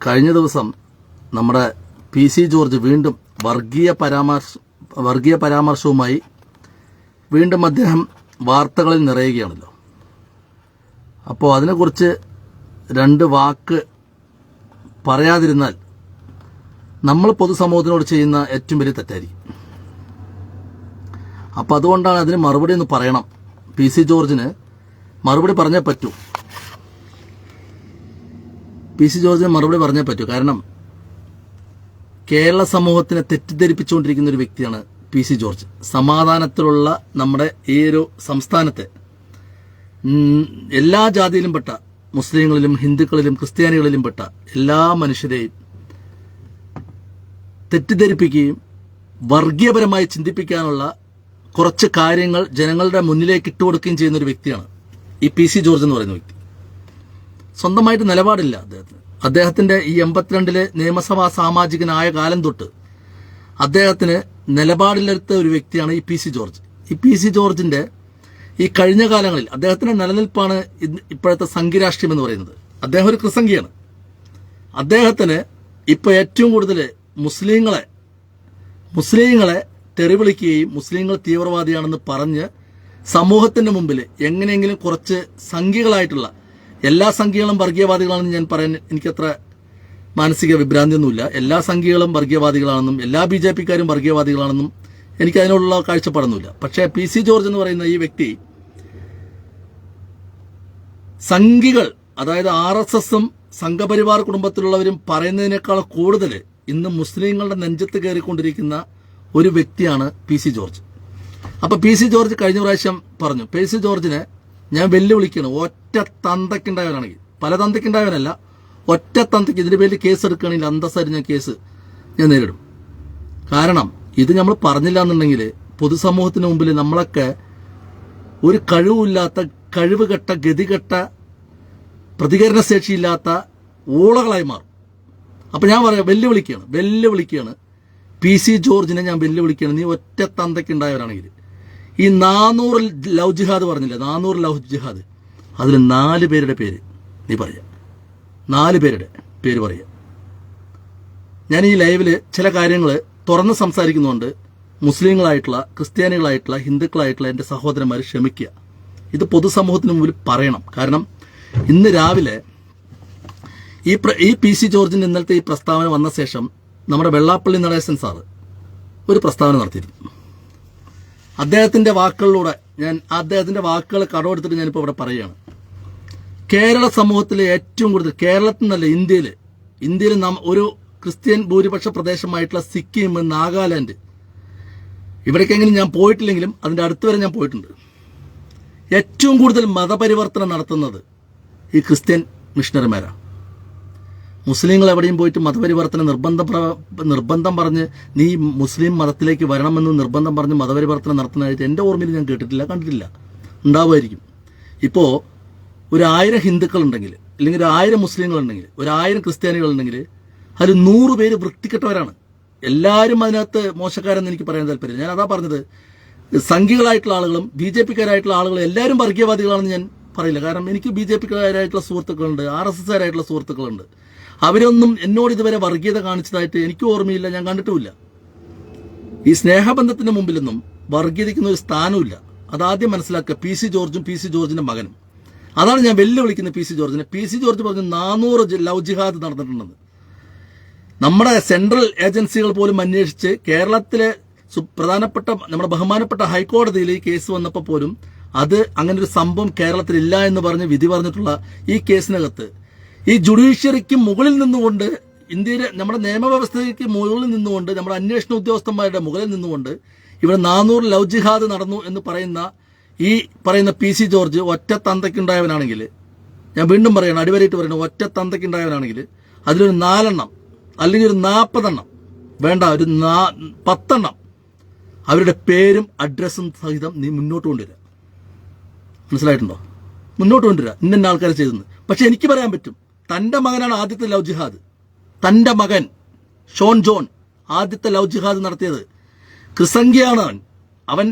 കഴിഞ്ഞ ദിവസം നമ്മുടെ PC ജോർജ് വീണ്ടും വർഗീയ പരാമർശവുമായി വീണ്ടും അദ്ദേഹം വാർത്തകളിൽ നിറയുകയാണല്ലോ. അപ്പോൾ അതിനെക്കുറിച്ച് രണ്ട് വാക്ക് പറയാതിരുന്നാൽ നമ്മൾ പൊതുസമൂഹത്തിനോട് ചെയ്യുന്ന ഏറ്റവും വലിയ തെറ്റായിരിക്കും. അപ്പോൾ അതുകൊണ്ടാണ് അതിന് മറുപടി ഒന്ന് പറയണം. PC ജോർജിന് മറുപടി പറഞ്ഞേ പറ്റൂ. PC ജോർജിന് മറുപടി പറഞ്ഞേ പറ്റൂ. കാരണം കേരള സമൂഹത്തിനെ തെറ്റിദ്ധരിപ്പിച്ചുകൊണ്ടിരിക്കുന്ന ഒരു വ്യക്തിയാണ് PC ജോർജ്. സമാധാനത്തിലുള്ള നമ്മുടെ ഈ ഒരു സംസ്ഥാനത്തെ എല്ലാ ജാതിയിലും പെട്ട മുസ്ലിങ്ങളിലും ഹിന്ദുക്കളിലും ക്രിസ്ത്യാനികളിലും പെട്ട എല്ലാ മനുഷ്യരെയും തെറ്റിദ്ധരിപ്പിക്കുകയും വർഗീയപരമായി ചിന്തിപ്പിക്കാനുള്ള കുറച്ച് കാര്യങ്ങൾ ജനങ്ങളുടെ മുന്നിലേക്ക് ഇട്ടുകൊടുക്കുകയും ചെയ്യുന്ന ഒരു വ്യക്തിയാണ് ഈ PC ജോർജ് എന്ന് പറയുന്ന വ്യക്തി. സ്വന്തമായിട്ട് നിലപാടില്ല അദ്ദേഹത്തിന്റെ ഈ 82 നിയമസഭാ സാമാജികനായ കാലം തൊട്ട് അദ്ദേഹത്തിന് നിലപാടിലെടുത്ത ഒരു വ്യക്തിയാണ് ഈ PC ജോർജ്. ഈ PC ജോർജിന്റെ ഈ കഴിഞ്ഞ കാലങ്ങളിൽ അദ്ദേഹത്തിന്റെ നിലനിൽപ്പാണ് ഇപ്പോഴത്തെ സംഘി എന്ന് പറയുന്നത്. അദ്ദേഹം ഒരു ക്രിസംഖിയാണ്. അദ്ദേഹത്തിന് ഇപ്പൊ ഏറ്റവും കൂടുതൽ മുസ്ലിങ്ങളെ തെറിവിളിക്കുകയും മുസ്ലിങ്ങൾ തീവ്രവാദിയാണെന്ന് പറഞ്ഞ് സമൂഹത്തിന്റെ മുമ്പിൽ എങ്ങനെയെങ്കിലും കുറച്ച് സംഘികളായിട്ടുള്ള എല്ലാ സംഘികളും വർഗീയവാദികളാണെന്ന് ഞാൻ പറയാൻ എനിക്കത്ര മാനസിക വിഭ്രാന്തിയൊന്നുമില്ല. എല്ലാ സംഘികളും വർഗീയവാദികളാണെന്നും എല്ലാ BJPക്കാരും വർഗീയവാദികളാണെന്നും എനിക്ക് അതിനുള്ള കാഴ്ചപ്പാടൊന്നുമില്ല. പക്ഷേ PC ജോർജ് എന്ന് പറയുന്ന ഈ വ്യക്തി സംഘികൾ, അതായത് RSSും സംഘപരിവാർ കുടുംബത്തിലുള്ളവരും പറയുന്നതിനേക്കാൾ കൂടുതൽ ഇന്ന് മുസ്ലിങ്ങളുടെ നെഞ്ചത്ത് കയറിക്കൊണ്ടിരിക്കുന്ന ഒരു വ്യക്തിയാണ് PC ജോർജ്. അപ്പൊ PC ജോർജ് കഴിഞ്ഞ പ്രാവശ്യം പറഞ്ഞു, PC ജോർജിനെ ഞാൻ വെല്ലുവിളിക്കണം. ഒറ്റ തന്തയ്ക്കുണ്ടായവനാണെങ്കിൽ, പല തന്തയ്ക്കുണ്ടായവനല്ല, ഒറ്റ തന്തയ്ക്ക് ഇതിന്റെ പേരിൽ കേസ് എടുക്കുകയാണെങ്കിൽ അന്തസ്സായിട്ട് ഞാൻ നേരിടും. കാരണം ഇത് നമ്മൾ പറഞ്ഞില്ല എന്നുണ്ടെങ്കിൽ പൊതുസമൂഹത്തിന് മുമ്പിൽ നമ്മളൊക്കെ ഒരു കഴിവില്ലാത്ത, കഴിവുകെട്ട, ഗതികെട്ട, പ്രതികരണശേഷിയില്ലാത്ത ഊളകളായി മാറും. അപ്പൊ ഞാൻ പറയാം, വെല്ലുവിളിക്കുകയാണ് PC ജോർജിനെ ഞാൻ വെല്ലുവിളിക്കുകയാണ്. നീ ഒറ്റ തന്തയ്ക്കുണ്ടായവരാണെങ്കിൽ ഈ 400 ലവ് ജിഹാദ് പറഞ്ഞില്ലേ, 400 ലവ് ജിഹാദ്, അതിൽ 4 പേരുടെ പേര് നീ പറയാം. 4 പേരുടെ പേര് പറയാം. ഞാൻ ഈ ലൈവില് ചില കാര്യങ്ങൾ തുറന്ന് സംസാരിക്കുന്നുണ്ട്. മുസ്ലിങ്ങളായിട്ടുള്ള, ക്രിസ്ത്യാനികളായിട്ടുള്ള, ഹിന്ദുക്കളായിട്ടുള്ള എൻ്റെ സഹോദരന്മാർ ക്ഷമിക്കുക. ഇത് പൊതുസമൂഹത്തിന് മുമ്പിൽ പറയണം. കാരണം ഇന്ന് രാവിലെ ഈ PC ജോർജിന്റെ ഇന്നലത്തെ ഈ പ്രസ്താവന വന്ന ശേഷം നമ്മുടെ വെള്ളാപ്പള്ളി നടേശൻ സാറ് ഒരു പ്രസ്താവന നടത്തിയിരുന്നു. അദ്ദേഹത്തിന്റെ വാക്കുകളിലൂടെ ഞാൻ അദ്ദേഹത്തിന്റെ വാക്കുകൾ കടമെടുത്തിട്ട് ഞാനിപ്പോൾ ഇവിടെ പറയുകയാണ്. കേരള സമൂഹത്തിലെ ഏറ്റവും കൂടുതൽ, കേരളത്തിൽ നിന്നല്ല ഇന്ത്യയിൽ ഒരു ക്രിസ്ത്യൻ ഭൂരിപക്ഷ പ്രദേശമായിട്ടുള്ള സിക്കിം, നാഗാലാൻഡ്, ഇവിടേക്കെങ്കിലും ഞാൻ പോയിട്ടില്ലെങ്കിലും അതിന്റെ അടുത്ത് വരെ ഞാൻ പോയിട്ടുണ്ട്. ഏറ്റവും കൂടുതൽ മതപരിവർത്തനം നടത്തുന്നത് ഈ ക്രിസ്ത്യൻ മിഷണറിമാരാണ്. മുസ്ലിങ്ങൾ എവിടെയും പോയിട്ട് മതപരിവർത്തനം നിർബന്ധം പറഞ്ഞ് നീ മുസ്ലിം മതത്തിലേക്ക് വരണമെന്ന് നിർബന്ധം പറഞ്ഞ് മതപരിവർത്തനം നടത്തുന്നതായിട്ട് എൻ്റെ ഓർമ്മയിൽ ഞാൻ കേട്ടിട്ടില്ല, കണ്ടിട്ടില്ല. ഉണ്ടാവുമായിരിക്കും. ഇപ്പോൾ ഒരു 1000 ഹിന്ദുക്കളുണ്ടെങ്കിൽ, അല്ലെങ്കിൽ 1000 മുസ്ലിങ്ങളുണ്ടെങ്കിൽ, 1000 ക്രിസ്ത്യാനികളുണ്ടെങ്കിൽ അതിൽ 100 പേര് വൃത്തികെട്ടവരാണ്. എല്ലാവരും അതിനകത്ത് മോശക്കാരെന്ന് എനിക്ക് പറയാൻ താല്പര്യമില്ല. ഞാൻ അതാ പറഞ്ഞത്, സംഘികളായിട്ടുള്ള ആളുകളും BJPക്കാരായിട്ടുള്ള ആളുകളും എല്ലാവരും വർഗീയവാദികളാണെന്ന് ഞാൻ പറയില്ല. കാരണം എനിക്ക് BJPക്കാരായിട്ടുള്ള സുഹൃത്തുക്കളുണ്ട്, RSSകാരായിട്ടുള്ള സുഹൃത്തുക്കളുണ്ട്. അവരൊന്നും എന്നോട് ഇതുവരെ വർഗീയത കാണിച്ചതായിട്ട് എനിക്ക് ഓർമ്മയില്ല, ഞാൻ കണ്ടിട്ടുമില്ല. ഈ സ്നേഹബന്ധത്തിന്റെ മുമ്പിലൊന്നും വർഗീയതയ്ക്കുന്ന ഒരു സ്ഥാനമില്ല. അതാദ്യം മനസ്സിലാക്കുക. PC ജോർജും PC ജോർജിന്റെ മകനും. അതാണ് ഞാൻ വെല്ലുവിളിക്കുന്നത് PC ജോർജിനെ. PC ജോർജ് പറഞ്ഞു 400 ലവ് ജിഹാദ് നടന്നിട്ടുണ്ടെന്ന്. നമ്മുടെ സെൻട്രൽ ഏജൻസികൾ പോലും അന്വേഷിച്ച് കേരളത്തിലെ പ്രധാനപ്പെട്ട, നമ്മുടെ ബഹുമാനപ്പെട്ട ഹൈക്കോടതിയിൽ ഈ കേസ് വന്നപ്പോൾ പോലും അത് അങ്ങനെ ഒരു സംഭവം കേരളത്തിൽ ഇല്ല എന്ന് പറഞ്ഞ് വിധി പറഞ്ഞിട്ടുള്ള ഈ കേസിനകത്ത് ഈ ജുഡീഷ്യറിക്ക് മുകളിൽ നിന്നുകൊണ്ട്, ഇന്ത്യയിലെ നമ്മുടെ നിയമവ്യവസ്ഥയ്ക്ക് മുകളിൽ നിന്നുകൊണ്ട്, നമ്മുടെ അന്വേഷണ ഉദ്യോഗസ്ഥന്മാരുടെ മുകളിൽ നിന്നുകൊണ്ട് ഇവിടെ 400 ലവ് ജിഹാദ് നടന്നു എന്ന് പറയുന്ന PC ജോർജ് ഒറ്റ തന്തയ്ക്കുണ്ടായവനാണെങ്കിൽ, ഞാൻ വീണ്ടും പറയണം, അടിവരയിട്ട് പറയണം, ഒറ്റ തന്തയ്ക്കുണ്ടായവനാണെങ്കിൽ അതിലൊരു 4 എണ്ണം അല്ലെങ്കിൽ ഒരു 40 എണ്ണം വേണ്ട, ഒരു 10 എണ്ണം അവരുടെ പേരും അഡ്രസ്സും സഹിതം നീ മുന്നോട്ട് കൊണ്ടുവരിക. മനസ്സിലായിട്ടുണ്ടോ? മുന്നോട്ട് കൊണ്ടുവരിക. ഇന്ന ആൾക്കാരെ ചെയ്തെന്ന്. പക്ഷെ എനിക്ക് പറയാൻ പറ്റും, തന്റെ മകനാണ് ആദ്യത്തെ ലവ് ജിഹാദ്. തന്റെ മകൻ ഷോൺ ജോൺ ആദ്യത്തെ ലവ് ജിഹാദ് നടത്തിയത്. ക്രിസംഖ്യയാണ് അവൻ.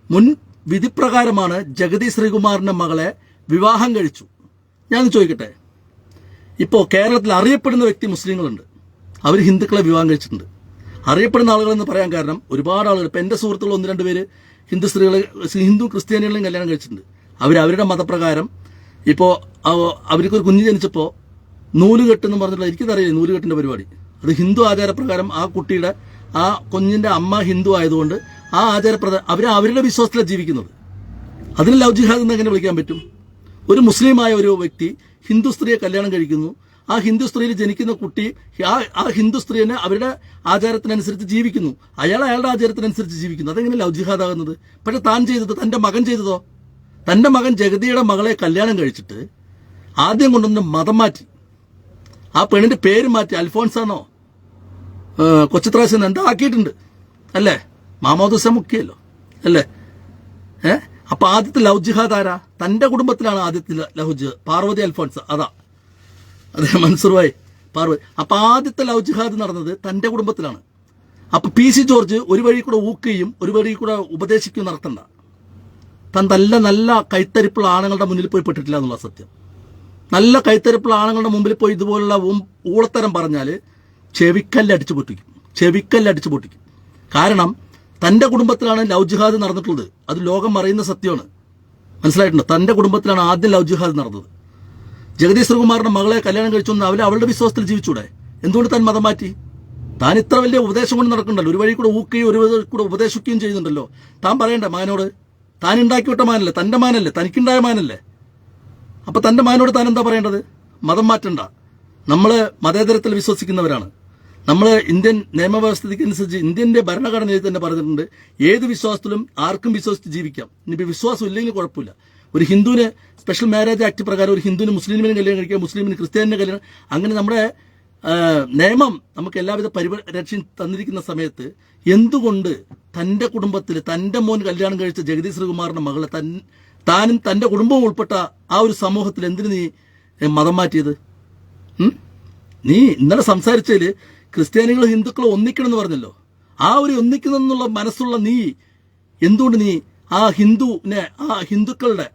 മുൻ വിധിപ്രകാരമാണ് ജഗതി ശ്രീകുമാറിന്റെ മകളെ വിവാഹം കഴിച്ചു. ഞാൻ ചോദിക്കട്ടെ, ഇപ്പോൾ കേരളത്തിൽ അറിയപ്പെടുന്ന വ്യക്തി മുസ്ലിങ്ങളുണ്ട്, അവർ ഹിന്ദുക്കളെ വിവാഹം കഴിച്ചിട്ടുണ്ട്. അറിയപ്പെടുന്ന ആളുകളെന്ന് പറയാൻ കാരണം ഒരുപാട് ആളുകൾ, ഇപ്പം എൻ്റെ സുഹൃത്തുക്കൾ 1-2 പേര് ഹിന്ദു സ്ത്രീകളെ, ഹിന്ദു ക്രിസ്ത്യാനികളെയും കല്യാണം കഴിച്ചിട്ടുണ്ട്. അവരുടെ മതപ്രകാരം ഇപ്പോൾ അവർക്കൊരു കുഞ്ഞ് ജനിച്ചപ്പോൾ നൂലുകെട്ടെന്ന് പറഞ്ഞിട്ടുള്ള, എനിക്കതറിയില്ല നൂലുകെട്ടിൻ്റെ പരിപാടി. അത് ഹിന്ദു ആചാരപ്രകാരം ആ കുട്ടിയുടെ, ആ കുഞ്ഞിൻ്റെ അമ്മ ഹിന്ദു ആയതുകൊണ്ട് ആ ആചാരപ്രകാരം അവരുടെ വിശ്വാസത്തിലാണ് ജീവിക്കുന്നത്. അതിന് ലവ് ജിഹാദ് എന്ന് എങ്ങനെ വിളിക്കാൻ പറ്റും? ഒരു മുസ്ലിമായ ഒരു വ്യക്തി ഹിന്ദു സ്ത്രീയെ കല്യാണം കഴിക്കുന്നു, ആ ഹിന്ദു സ്ത്രീയിൽ ജനിക്കുന്ന കുട്ടി ആ ഹിന്ദു സ്ത്രീനെ അവരുടെ ആചാരത്തിനനുസരിച്ച് ജീവിക്കുന്നു, അയാളുടെ ആചാരത്തിനനുസരിച്ച് ജീവിക്കുന്നു. അതെങ്ങനെ ലവ് ജിഹാദ് ആകുന്നത്? പക്ഷെ താൻ ചെയ്തത്, തൻ്റെ മകൻ ചെയ്തതോ? തൻ്റെ മകൻ ജഗതിയുടെ മകളെ കല്യാണം കഴിച്ചിട്ട് ആദ്യം കൊണ്ടുവന്ന് മതം മാറ്റി, ആ പെണ്ണിന്റെ പേര് മാറ്റി, അൽഫോൺസാണോ കൊച്ചുത്രാശെന്ന് എന്താ ആക്കിയിട്ടുണ്ട് അല്ലേ? മാമോദൂസ മുക്കിയല്ലോ അല്ലേ? അപ്പൊ ആദ്യത്തെ ലവ് ജിഹാദ് ആരാ? തന്റെ കുടുംബത്തിലാണ് ആദ്യത്തെ ലവ് ജിഹാദ്. പാർവതി അൽഫോൺസ്, അതെ മൻസൂർ ഭായ് പാർവതി. അപ്പൊ ആദ്യത്തെ ലവ് ജിഹാദ് നടന്നത് തന്റെ കുടുംബത്തിലാണ്. അപ്പൊ PC ജോർജ് ഒരു വഴി കൂടെ ഊക്കുകയും ഒരു വഴി കൂടെ ഉപദേശിക്കുകയും നടത്തണ്ട. താൻ നല്ല കൈത്തരിപ്പുള്ള ആണുങ്ങളുടെ മുന്നിൽ പോയി പെട്ടിട്ടില്ല എന്നുള്ള സത്യം. നല്ല കൈത്തരിപ്പുള്ള ആണുങ്ങളുടെ മുമ്പിൽ പോയി ഇതുപോലുള്ള ഊളത്തരം പറഞ്ഞാൽ ചെവിക്കല്ലടിച്ചു പൊട്ടിക്കും. കാരണം തന്റെ കുടുംബത്തിലാണ് ലവ് ജിഹാദ് നടന്നിട്ടുള്ളത്. അത് ലോകം അറിയുന്ന സത്യമാണ്. മനസ്സിലായിട്ടുണ്ട്? തന്റെ കുടുംബത്തിലാണ് ആദ്യം ലവ് ജിഹാദ് നടന്നത്. ജഗദീഷ് ശ്രീകുമാറിന്റെ മകളെ കല്യാണം കഴിച്ചൊന്ന് അവളുടെ വിശ്വാസത്തിൽ ജീവിച്ചൂടെ? എന്തുകൊണ്ട് താൻ മതം മാറ്റി? താൻ ഇത്ര വലിയ ഉപദേശം കൊണ്ട് നടക്കണ്ടല്ലോ, ഒരു വഴി കൂടെ ഊക്കുകയും ഒരു വഴി കൂടെ ഉപദേശിക്കുകയും ചെയ്യുന്നുണ്ടല്ലോ. താൻ പറയണ്ടേ മകനോട്? താൻ ഉണ്ടാക്കിവിട്ട മാനല്ലേ, തന്റെ മാനല്ലേ, തനിക്കുണ്ടായ മാനല്ലേ? അപ്പൊ തന്റെ മകനോട് താൻ എന്താ പറയേണ്ടത്? മതം മാറ്റണ്ട. നമ്മള് മതേതരത്തിൽ വിശ്വസിക്കുന്നവരാണ്. നമ്മൾ ഇന്ത്യൻ നിയമവ്യവസ്ഥയ്ക്കനുസരിച്ച് ഇന്ത്യന്റെ ഭരണഘടനയിൽ തന്നെ പറഞ്ഞിട്ടുണ്ട്, ഏത് വിശ്വാസത്തിലും ആർക്കും വിശ്വസിച്ച് ജീവിക്കാം. ഇനിയിപ്പോൾ വിശ്വാസം ഇല്ലെങ്കിൽ കുഴപ്പമില്ല. ഒരു ഹിന്ദുവിന് സ്പെഷ്യൽ മാരേജ് ആക്ട് പ്രകാരം ഒരു ഹിന്ദുവിന് മുസ്ലിമിനെ കല്യാണം കഴിക്കാം, മുസ്ലിമിന് ക്രിസ്ത്യാനിനെ കല്യാണം, അങ്ങനെ നമ്മുടെ നിയമം നമുക്ക് എല്ലാവിധ പരിരക്ഷയും തന്നിരിക്കുന്ന സമയത്ത് എന്തുകൊണ്ട് തന്റെ കുടുംബത്തിൽ തന്റെ മോൻ കല്യാണം കഴിച്ച ജഗദീഷ് ശ്രീകുമാറിന്റെ മകളെ താനും തന്റെ കുടുംബവും ഉൾപ്പെട്ട ആ ഒരു സമൂഹത്തിൽ എന്തിനു നീ മതം മാറ്റിയത്? നീ ഇന്നലെ സംസാരിച്ചതിൽ ക്രിസ്ത്യാനികളും ഹിന്ദുക്കളും ഒന്നിക്കണമെന്ന് പറഞ്ഞല്ലോ. ആ ഒരു ഒന്നിക്കണമെന്നുള്ള മനസ്സുള്ള നീ എന്തുകൊണ്ട് നീ ആ ഹിന്ദുക്കളുടെ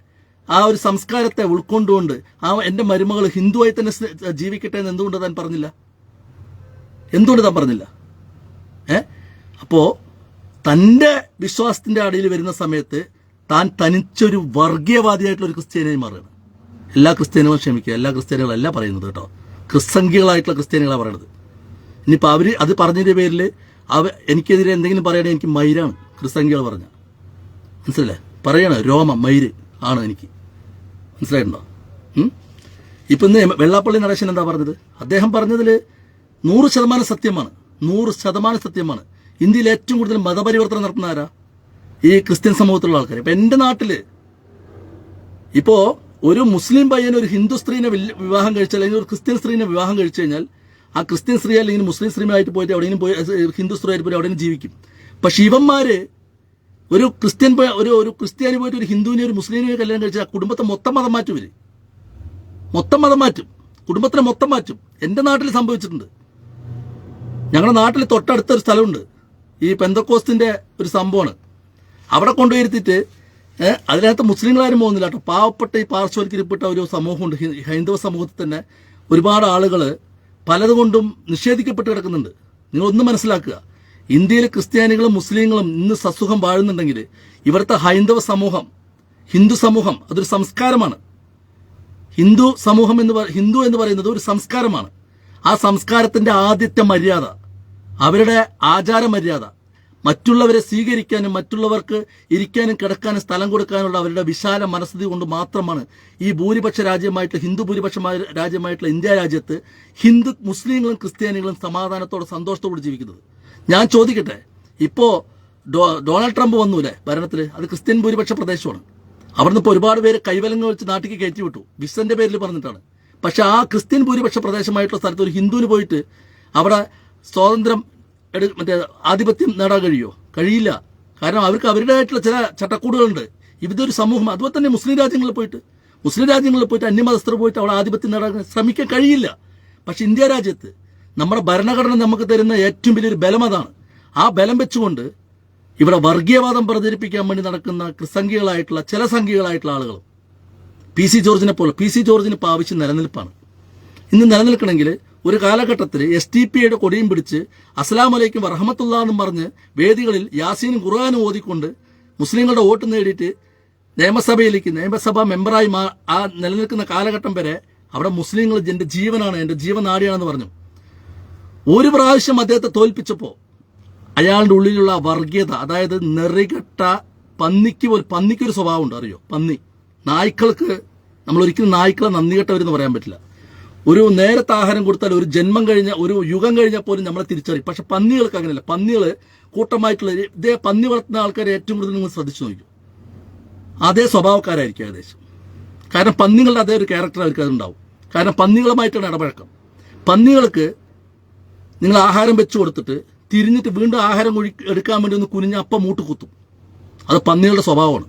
ആ ഒരു സംസ്കാരത്തെ ഉൾക്കൊണ്ടുകൊണ്ട് എന്റെ മരുമകൾ ഹിന്ദുവായി തന്നെ ജീവിക്കട്ടെ എന്ന് എന്തുകൊണ്ട് താൻ പറഞ്ഞില്ല? അപ്പോ തന്റെ വിശ്വാസത്തിന്റെ അടിയിൽ വരുന്ന സമയത്ത് താൻ തനിച്ചൊരു വർഗീയവാദിയായിട്ടുള്ള ഒരു ക്രിസ്ത്യാനിയായി മാറുകയാണ്. എല്ലാ ക്രിസ്ത്യാനികളും ക്ഷമിക്കുക, എല്ലാ ക്രിസ്ത്യാനികളല്ല പറയുന്നത് കേട്ടോ, ക്രിസ്സംഖ്യകളായിട്ടുള്ള ക്രിസ്ത്യാനികളാണ് പറയുന്നത്. ഇനിയിപ്പോൾ അവർ അത് പറഞ്ഞതിന്റെ പേരിൽ എനിക്കെതിരെ എന്തെങ്കിലും പറയുകയാണെങ്കിൽ എനിക്ക് മൈരാണ് ക്രിസ്സംഖ്യകൾ പറഞ്ഞ, മനസ്സിലല്ലേ? പറയണ രോമം മൈര് ആണ് എനിക്ക്, മനസ്സിലായിട്ടുണ്ടോ? ഇപ്പം ഇന്ന് വെള്ളാപ്പള്ളി നടേശൻ എന്താ പറഞ്ഞത്? അദ്ദേഹം പറഞ്ഞതിൽ 100% സത്യമാണ്, 100% സത്യമാണ്. ഇന്ത്യയിൽ ഏറ്റവും കൂടുതൽ മതപരിവർത്തനം നടത്തുന്ന ആരാ? ഈ ക്രിസ്ത്യൻ സമൂഹത്തിലുള്ള ആൾക്കാർ. ഇപ്പം എൻ്റെ നാട്ടിൽ ഇപ്പോൾ ഒരു മുസ്ലിം പയ്യൻ ഒരു ഹിന്ദു സ്ത്രീനെ വിവാഹം കഴിച്ചാൽ, അല്ലെങ്കിൽ ഒരു ക്രിസ്ത്യൻ സ്ത്രീനെ വിവാഹം കഴിച്ചു കഴിഞ്ഞാൽ ആ ക്രിസ്ത്യൻ സ്ത്രീ അല്ലെങ്കിൽ മുസ്ലിം സ്ത്രീയുമായിട്ട് പോയിട്ട് എവിടെയെങ്കിലും പോയി ഹിന്ദു സ്ത്രീ ആയിട്ട് പോയി എവിടെയെങ്കിലും ജീവിക്കും. പക്ഷെ ഇവന്മാര് ഒരു ക്രിസ്ത്യാനി പോയിട്ട് ഒരു ഹിന്ദുവിനെ ഒരു മുസ്ലിമിനെ കല്യാണം കഴിച്ചാൽ ആ കുടുംബത്തെ മൊത്തം മതം മാറ്റും. മൊത്തം മതം മാറ്റും, കുടുംബത്തിനെ മൊത്തം മാറ്റും. എൻ്റെ നാട്ടിൽ സംഭവിച്ചിട്ടുണ്ട്. ഞങ്ങളുടെ നാട്ടിൽ തൊട്ടടുത്തൊരു സ്ഥലമുണ്ട്, ഈ പെന്തക്കോസ്തിന്റെ ഒരു സംഭവമാണ്. അവിടെ കൊണ്ടുപോയിരുത്തിട്ട് അതിനകത്ത് മുസ്ലിങ്ങളാരും പോകുന്നില്ല കേട്ടോ, പാവപ്പെട്ട ഈ പാർശ്വവൽക്കരിക്കപ്പെട്ട ഒരു സമൂഹമുണ്ട്. ഹൈന്ദവ സമൂഹത്തിൽ തന്നെ ഒരുപാട് ആളുകൾ പലതുകൊണ്ടും നിഷേധിക്കപ്പെട്ട് കിടക്കുന്നുണ്ട്. നിങ്ങളൊന്ന് മനസ്സിലാക്കുക, ഇന്ത്യയിൽ ക്രിസ്ത്യാനികളും മുസ്ലിങ്ങളും ഇന്ന് സസുഖം വാഴുന്നുണ്ടെങ്കിൽ ഇവിടുത്തെ ഹൈന്ദവ സമൂഹം, ഹിന്ദു സമൂഹം അതൊരു സംസ്കാരമാണ്. ഹിന്ദു എന്ന് പറയുന്നത് ഒരു സംസ്കാരമാണ്. ആ സംസ്കാരത്തിന്റെ ആദ്യത്തെ മര്യാദ, അവരുടെ ആചാര മര്യാദ, മറ്റുള്ളവരെ സ്വീകരിക്കാനും മറ്റുള്ളവർക്ക് ഇരിക്കാനും കിടക്കാനും സ്ഥലം കൊടുക്കാനുള്ള അവരുടെ വിശാല മനസ്ഥിതി കൊണ്ട് മാത്രമാണ് ഈ ഭൂരിപക്ഷ രാജ്യമായിട്ടുള്ള ഹിന്ദു ഭൂരിപക്ഷ രാജ്യമായിട്ടുള്ള ഇന്ത്യ രാജ്യത്ത് മുസ്ലിങ്ങളും ക്രിസ്ത്യാനികളും സമാധാനത്തോടെ സന്തോഷത്തോടെ ജീവിക്കുന്നത്. ഞാൻ ചോദിക്കട്ടെ, ഇപ്പോ ഡൊണാൾഡ് ട്രംപ് വന്നൂല്ലേ ഭരണത്തിൽ? അത് ക്രിസ്ത്യൻ ഭൂരിപക്ഷ പ്രദേശമാണ്. അവിടുന്ന് ഇപ്പോൾ ഒരുപാട് പേര് കൈവലങ്ങൾ വെച്ച് നാട്ടിലേക്ക് കയറ്റി വിട്ടു, വിസന്റെ പേരിൽ പറഞ്ഞിട്ടാണ്. പക്ഷെ ആ ക്രിസ്ത്യൻ ഭൂരിപക്ഷ പ്രദേശമായിട്ടുള്ള സ്ഥലത്ത് ഒരു ഹിന്ദുവിന് പോയിട്ട് അവിടെ സ്വാതന്ത്ര്യം ആധിപത്യം നേടാൻ കഴിയില്ല. കാരണം അവർക്ക് അവരുടേതായിട്ടുള്ള ചില ചട്ടക്കൂടുകളുണ്ട്. ഇതൊരു സമൂഹം. അതുപോലെ തന്നെ മുസ്ലിം രാജ്യങ്ങളിൽ പോയിട്ട് അന്യമതസ്ഥർ പോയിട്ട് അവിടെ ആധിപത്യം നേടാൻ ശ്രമിക്കാൻ കഴിയില്ല. പക്ഷെ ഇന്ത്യ രാജ്യത്ത് നമ്മുടെ ഭരണഘടന നമുക്ക് തരുന്ന ഏറ്റവും വലിയൊരു ബലം അതാണ്. ആ ബലം വെച്ചുകൊണ്ട് ഇവിടെ വർഗീയവാദം പ്രചരിപ്പിക്കാൻ വേണ്ടി നടക്കുന്ന ചില സംഖ്യകളായിട്ടുള്ള ആളുകളും PC ജോർജിനെ പോലെ, PC ജോർജിന് ഇപ്പോൾ ആവശ്യം നിലനിൽപ്പാണ്. ഇന്ന് നിലനിൽക്കണമെങ്കിൽ ഒരു കാലഘട്ടത്തിൽ STPയുടെ കൊടിയും പിടിച്ച് അസ്സലാമു അലൈക്കും വറഹ്മത്തുള്ളാഹി എന്നും പറഞ്ഞ് വേദികളിൽ യാസീനും ഖുർആനും ഓതിക്കൊണ്ട് മുസ്ലിങ്ങളുടെ വോട്ട് നേടിയിട്ട് നിയമസഭാ മെമ്പറായി ആ നിലനിൽക്കുന്ന കാലഘട്ടം വരെ അവിടെ മുസ്ലിങ്ങൾ എൻ്റെ ജീവനാണ്, എൻ്റെ ജീവനാടിയാണെന്ന് പറഞ്ഞു. ഒരു പ്രാവശ്യം അദ്ദേഹത്തെ തോൽപ്പിച്ചപ്പോൾ അയാളുടെ ഉള്ളിലുള്ള വർഗീയത, അതായത് നെറികെട്ട പന്നിക്കൊരു സ്വഭാവമുണ്ട്, അറിയോ? പന്നി, നായ്ക്കൾക്ക് നമ്മൾ ഒരിക്കലും നായ്ക്കളെ നന്ദി കെട്ടവരെന്ന് പറയാൻ പറ്റില്ല. ഒരു നേരത്തെ ആഹാരം കൊടുത്താൽ ഒരു ജന്മം കഴിഞ്ഞ ഒരു യുഗം കഴിഞ്ഞാൽ പോലും നമ്മളെ തിരിച്ചറിയും. പക്ഷെ പന്നികൾക്ക് അങ്ങനെയല്ല. പന്നികൾ കൂട്ടമായിട്ടുള്ള ഇതേ പന്നി വളർത്തുന്ന ആൾക്കാരെ ഏറ്റവും കൂടുതൽ നിങ്ങൾ ശ്രദ്ധിച്ചു നോക്കും, അതേ സ്വഭാവക്കാരായിരിക്കും ഏകദേശം. കാരണം പന്നികളുടെ അതേ ഒരു ക്യാരക്ടർ അവർക്ക് അതുണ്ടാവും. കാരണം പന്നികളുമായിട്ടാണ് ഇടപഴക്കം. പന്നികൾക്ക് നിങ്ങൾ ആഹാരം വെച്ചു കൊടുത്തിട്ട് തിരിഞ്ഞിട്ട് വീണ്ടും ആഹാരം എടുക്കാൻ വേണ്ടി ഒന്ന് കുനിഞ്ഞ് അപ്പം മൂട്ട് കുത്തും. അത് പന്നികളുടെ സ്വഭാവമാണ്.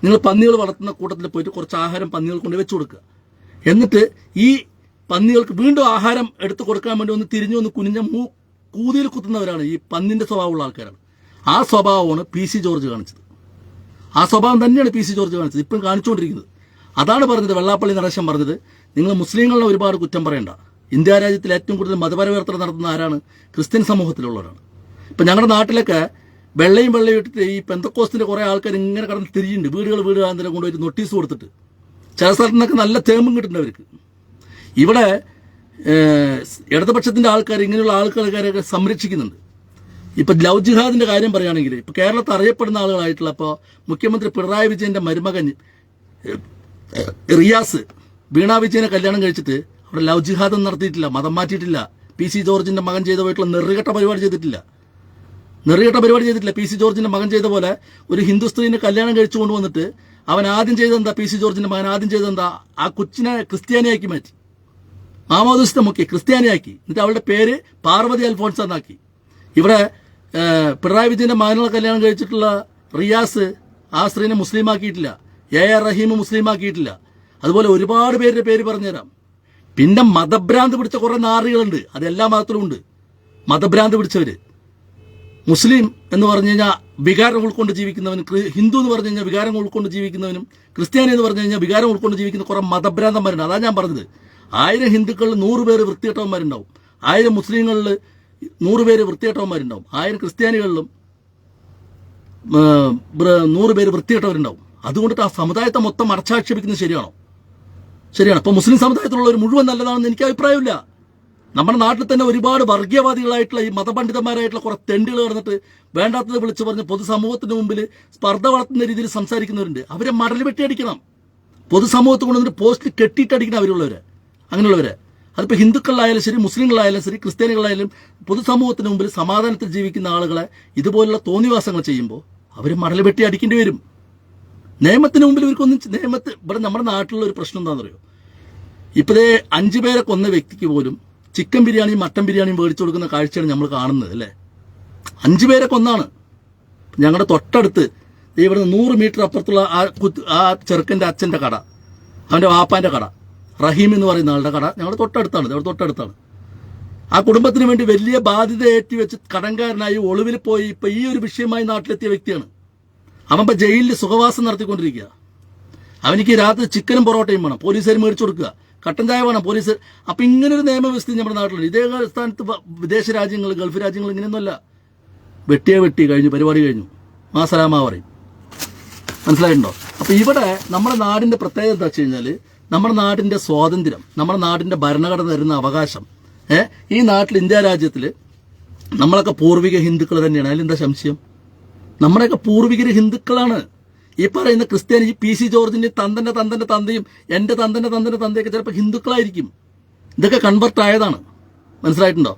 നിങ്ങൾ പന്നികൾ വളർത്തുന്ന കൂട്ടത്തിൽ പോയിട്ട് കുറച്ച് ആഹാരം പന്നികൾ കൊണ്ട് വെച്ചു കൊടുക്കുക. എന്നിട്ട് ഈ പന്നികൾക്ക് വീണ്ടും ആഹാരം എടുത്തു കൊടുക്കാൻ വേണ്ടി ഒന്ന് തിരിഞ്ഞു ഒന്ന് കുനിഞ്ഞ കൂതിയിൽ കുത്തുന്നവരാണ് ഈ പന്നിന്റെ സ്വഭാവമുള്ള ആൾക്കാരാണ്. ആ സ്വഭാവമാണ് PC ജോർജ് കാണിച്ചത്. ആ സ്വഭാവം തന്നെയാണ് PC ജോർജ് കാണിച്ചത്, ഇപ്പം കാണിച്ചുകൊണ്ടിരിക്കുന്നത്. അതാണ് പറഞ്ഞത് വെള്ളാപ്പള്ളി നടേശൻ പറഞ്ഞത്, നിങ്ങൾ മുസ്ലിങ്ങളെ ഒരുപാട് കുറ്റം പറയണ്ട. ഇന്ത്യ രാജ്യത്തിൽ ഏറ്റവും കൂടുതൽ മതപരിവർത്തനം നടത്തുന്ന ആരാണ്? ക്രിസ്ത്യൻ സമൂഹത്തിലുള്ളവരാണ്. ഇപ്പം ഞങ്ങളുടെ നാട്ടിലൊക്കെ വെള്ളയും ഇട്ടിട്ട് ഈ പെന്തക്കോസ്റ്റിന്റെ കുറെ ആൾക്കാർ ഇങ്ങനെ കടന്ന് തിരിയുന്നുണ്ട്. വീടുകൾ ആന്തരം കൊണ്ടുപോയിട്ട് നോട്ടീസ് കൊടുത്തിട്ട് ചില സ്ഥലത്തു നിന്നൊക്കെ നല്ല തേമ്പും കിട്ടുന്നുണ്ട് അവർക്ക്. ഇവിടെ ഇടതുപക്ഷത്തിന്റെ ആൾക്കാർ ഇങ്ങനെയുള്ള ആൾക്കാരൊക്കെ സംരക്ഷിക്കുന്നുണ്ട്. ഇപ്പൊ ലവ് ജിഹാദിന്റെ കാര്യം പറയുകയാണെങ്കിൽ ഇപ്പൊ കേരളത്തിൽ അറിയപ്പെടുന്ന ആളുകളായിട്ടുള്ള ഇപ്പോൾ മുഖ്യമന്ത്രി പിണറായി വിജയന്റെ മരുമകൻ റിയാസ് വീണ വിജയനെ കല്യാണം കഴിച്ചിട്ട് അവിടെ ലവ് ജിഹാദം നടത്തിയിട്ടില്ല, മതം മാറ്റിയിട്ടില്ല. PC ജോർജിന്റെ മകൻ ചെയ്ത പോയിട്ടുള്ള നെറുകെട്ട പരിപാടി ചെയ്തിട്ടില്ല. PC ജോർജിന്റെ മകൻ ചെയ്ത പോലെ ഒരു ഹിന്ദു സ്ത്രീനെ കല്യാണം കഴിച്ചു കൊണ്ടുവന്നിട്ട് അവൻ ആദ്യം ചെയ്തെന്താ? PC ജോർജിന്റെ മകൻ ആദ്യം ചെയ്തെന്താ? ആ കൊച്ചിനെ ക്രിസ്ത്യാനിയാക്കി മാറ്റി, മാമോദിസത്തെ മുക്കി ക്രിസ്ത്യാനിയാക്കി. എന്നിട്ട് അവളുടെ പേര് പാർവതി അൽഫോൺസ് എന്നാക്കി. ഇവിടെ പിണറായി വിജയന്റെ മകനുകളെ കല്യാണം കഴിച്ചിട്ടുള്ള റിയാസ് ആ സ്ത്രീനെ മുസ്ലിം ആക്കിയിട്ടില്ല. AR റഹീം മുസ്ലിം ആക്കിയിട്ടില്ല. അതുപോലെ ഒരുപാട് പേരുടെ പേര് പറഞ്ഞുതരാം. പിന്നെ മതഭ്രാന്ത് പിടിച്ച കുറെ നാറികളുണ്ട്, അത് എല്ലാ മതത്തിലും ഉണ്ട്. മതഭ്രാന്ത് പിടിച്ചവര് മുസ്ലിം എന്ന് പറഞ്ഞു കഴിഞ്ഞാൽ വികാരം ഉൾക്കൊണ്ട് ജീവിക്കുന്നവനും, ഹിന്ദു എന്ന് പറഞ്ഞു കഴിഞ്ഞാൽ വികാരം ഉൾക്കൊണ്ട് ജീവിക്കുന്നവനും, ക്രിസ്ത്യാനി എന്ന് പറഞ്ഞു കഴിഞ്ഞാൽ വികാരം ഉൾക്കൊണ്ട് ജീവിക്കുന്ന കുറെ മതഭ്രാന്തന്മാരുണ്ട്. അതാണ് ഞാൻ പറഞ്ഞത്. 1000 ഹിന്ദുക്കളിൽ 100 പേര് വൃത്തികെട്ടവന്മാരുണ്ടാവും, 1000 മുസ്ലിങ്ങളിൽ 100 പേര് വൃത്തികെട്ടവന്മാരുണ്ടാവും, 1000 ക്രിസ്ത്യാനികളിലും 100 പേര് വൃത്തികെട്ടവരുണ്ടാവും. അതുകൊണ്ടിട്ട് ആ സമുദായത്തെ മൊത്തം അടച്ചാക്ഷേപിക്കുന്നത് ശരിയാണോ? ശരിയാണ്. അപ്പോൾ മുസ്ലിം സമുദായത്തിലുള്ളവർ മുഴുവൻ നല്ലതാണെന്ന് എനിക്ക് അഭിപ്രായമില്ല. നമ്മുടെ നാട്ടിൽ തന്നെ ഒരുപാട് വർഗീയവാദികളായിട്ടുള്ള ഈ മതപണ്ഡിതന്മാരായിട്ടുള്ള കുറെ തെണ്ടുകൾ കിടന്നിട്ട് വേണ്ടാത്തത് വിളിച്ചു പറഞ്ഞ് പൊതുസമൂഹത്തിന് മുമ്പിൽ സ്പർദ്ധ വളർത്തുന്ന രീതിയിൽ സംസാരിക്കുന്നവരുണ്ട്. അവരെ മടൽ വെട്ടിയടിക്കണം. പൊതുസമൂഹത്തിൽ കൊണ്ടുവന്നിട്ട് പോസ്റ്റിൽ കെട്ടിയിട്ടടിക്കണം അങ്ങനെയുള്ളവരെ. അതിപ്പോൾ ഹിന്ദുക്കളായാലും ശരി, മുസ്ലിങ്ങളായാലും ശരി, ക്രിസ്ത്യാനികളായാലും പൊതുസമൂഹത്തിന് മുമ്പിൽ സമാധാനത്തിൽ ജീവിക്കുന്ന ആളുകളെ ഇതുപോലുള്ള തോന്നിവാസങ്ങൾ ചെയ്യുമ്പോൾ അവർ മടൽ വെട്ടി അടിക്കേണ്ടി വരും. നിയമത്തിന് മുമ്പിൽ ഇവർക്കൊന്നും ഇവിടെ നമ്മുടെ നാട്ടിലുള്ള ഒരു പ്രശ്നം എന്താണെന്നറിയോ? ഇപ്പോഴേ 5 പേരെ കൊന്ന വ്യക്തിക്ക് പോലും ചിക്കൻ ബിരിയാണിയും മട്ടൻ ബിരിയാണിയും മേടിച്ചു കൊടുക്കുന്ന കാഴ്ചയാണ് നമ്മൾ കാണുന്നത്, അല്ലേ? 5 പേരെ കൊന്നാണ്. ഞങ്ങളുടെ തൊട്ടടുത്ത് ഇവിടെ 100 മീറ്റർ അപ്പുറത്തുള്ള ആ ചെറുക്കൻ്റെ അച്ഛൻ്റെ കട, അവൻ്റെ വാപ്പാൻ്റെ കട, റഹീം എന്ന് പറയുന്ന ആളുടെ കട ഞങ്ങളുടെ തൊട്ടടുത്താണ്. ആ കുടുംബത്തിന് വേണ്ടി വലിയ ബാധ്യത ഏറ്റിവെച്ച് കടംകാരനായി ഒളിവിൽ പോയി ഇപ്പൊ ഈ ഒരു വിഷയമായി നാട്ടിലെത്തിയ വ്യക്തിയാണ്. അവൻ ഇപ്പൊ ജയിലിൽ സുഖവാസം നടത്തിക്കൊണ്ടിരിക്കുക. അവനിക്ക് രാത്രി ചിക്കനും പൊറോട്ടയും വേണം, പോലീസുകാർ മേടിച്ചു കൊടുക്കുക. കട്ടൻ ചായ വേണം പോലീസ്. അപ്പൊ ഇങ്ങനെ ഒരു നിയമവ്യവസ്ഥ നമ്മുടെ നാട്ടിലുണ്ട്. ഇതേ സ്ഥാനത്ത് വിദേശ രാജ്യങ്ങൾ, ഗൾഫ് രാജ്യങ്ങൾ ഇങ്ങനെയൊന്നുമല്ല. വെട്ടി കഴിഞ്ഞു, പരിപാടി കഴിഞ്ഞു, മാസലാമ പറയും. മനസ്സിലായിട്ടുണ്ടോ? അപ്പൊ ഇവിടെ നമ്മുടെ നാടിന്റെ പ്രത്യേകത എന്താ വെച്ച് കഴിഞ്ഞാല്, നമ്മുടെ നാടിന്റെ സ്വാതന്ത്ര്യം, നമ്മുടെ നാടിന്റെ ഭരണഘടന തരുന്ന അവകാശം, ഈ നാട്ടിൽ ഇന്ത്യ രാജ്യത്തിൽ നമ്മളൊക്കെ പൂർവിക ഹിന്ദുക്കൾ തന്നെയാണ്. അതിലെന്താ സംശയം? നമ്മുടെയൊക്കെ പൂർവികര് ഹിന്ദുക്കളാണ്. ഈ പറയുന്ന ക്രിസ്ത്യാനി, ഈ PC ജോർജിന്റെ തന്തന്റെ തന്തയും എന്റെ തന്തന്റെ തന്തയൊക്കെ ചിലപ്പോൾ ഹിന്ദുക്കളായിരിക്കും. ഇതൊക്കെ കൺവെർട്ട് ആയതാണ്. മനസ്സിലായിട്ടുണ്ടോ?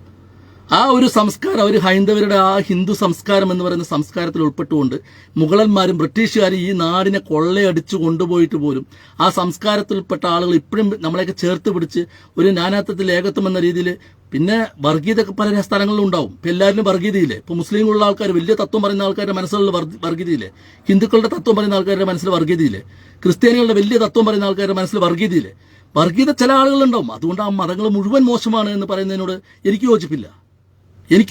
ആ ഒരു സംസ്കാരം, ഒരു ഹൈന്ദവരുടെ ആ ഹിന്ദു സംസ്കാരം എന്ന് പറയുന്ന സംസ്കാരത്തിൽ ഉൾപ്പെട്ടുകൊണ്ട് മുഗളന്മാരും ബ്രിട്ടീഷുകാരും ഈ നാടിനെ കൊള്ളയടിച്ചു കൊണ്ടുപോയിട്ട് പോലും ആ സംസ്കാരത്തിൽപ്പെട്ട ആളുകൾ ഇപ്പോഴും നമ്മളെയൊക്കെ ചേർത്ത് പിടിച്ച് ഒരു നാനാത്വത്തിൽ ഏകത്വം എന്ന രീതിയിൽ. പിന്നെ വർഗീയതയൊക്കെ പല സ്ഥലങ്ങളിലും ഉണ്ടാവും. ഇപ്പം എല്ലാവരും വർഗീയതയില്ലേ? ഇപ്പോൾ മുസ്ലിങ്ങളുള്ള ആൾക്കാർ, വലിയ തത്വം പറയുന്ന ആൾക്കാരുടെ മനസ്സിലുള്ള വർഗീയതയില്ലേ? ഹിന്ദുക്കളുടെ തത്വം പറയുന്ന ആൾക്കാരുടെ മനസ്സിൽ വർഗീയതയില്ലേ? ക്രിസ്ത്യാനികളുടെ വലിയ തത്വം പറയുന്ന ആൾക്കാരുടെ മനസ്സിൽ വർഗീയതയില്ലേ? വർഗീയത ചില ആളുകളുണ്ടാവും. അതുകൊണ്ട് ആ മതങ്ങൾ മുഴുവൻ മോശമാണ് എന്ന് പറയുന്നതിനോട് എനിക്ക്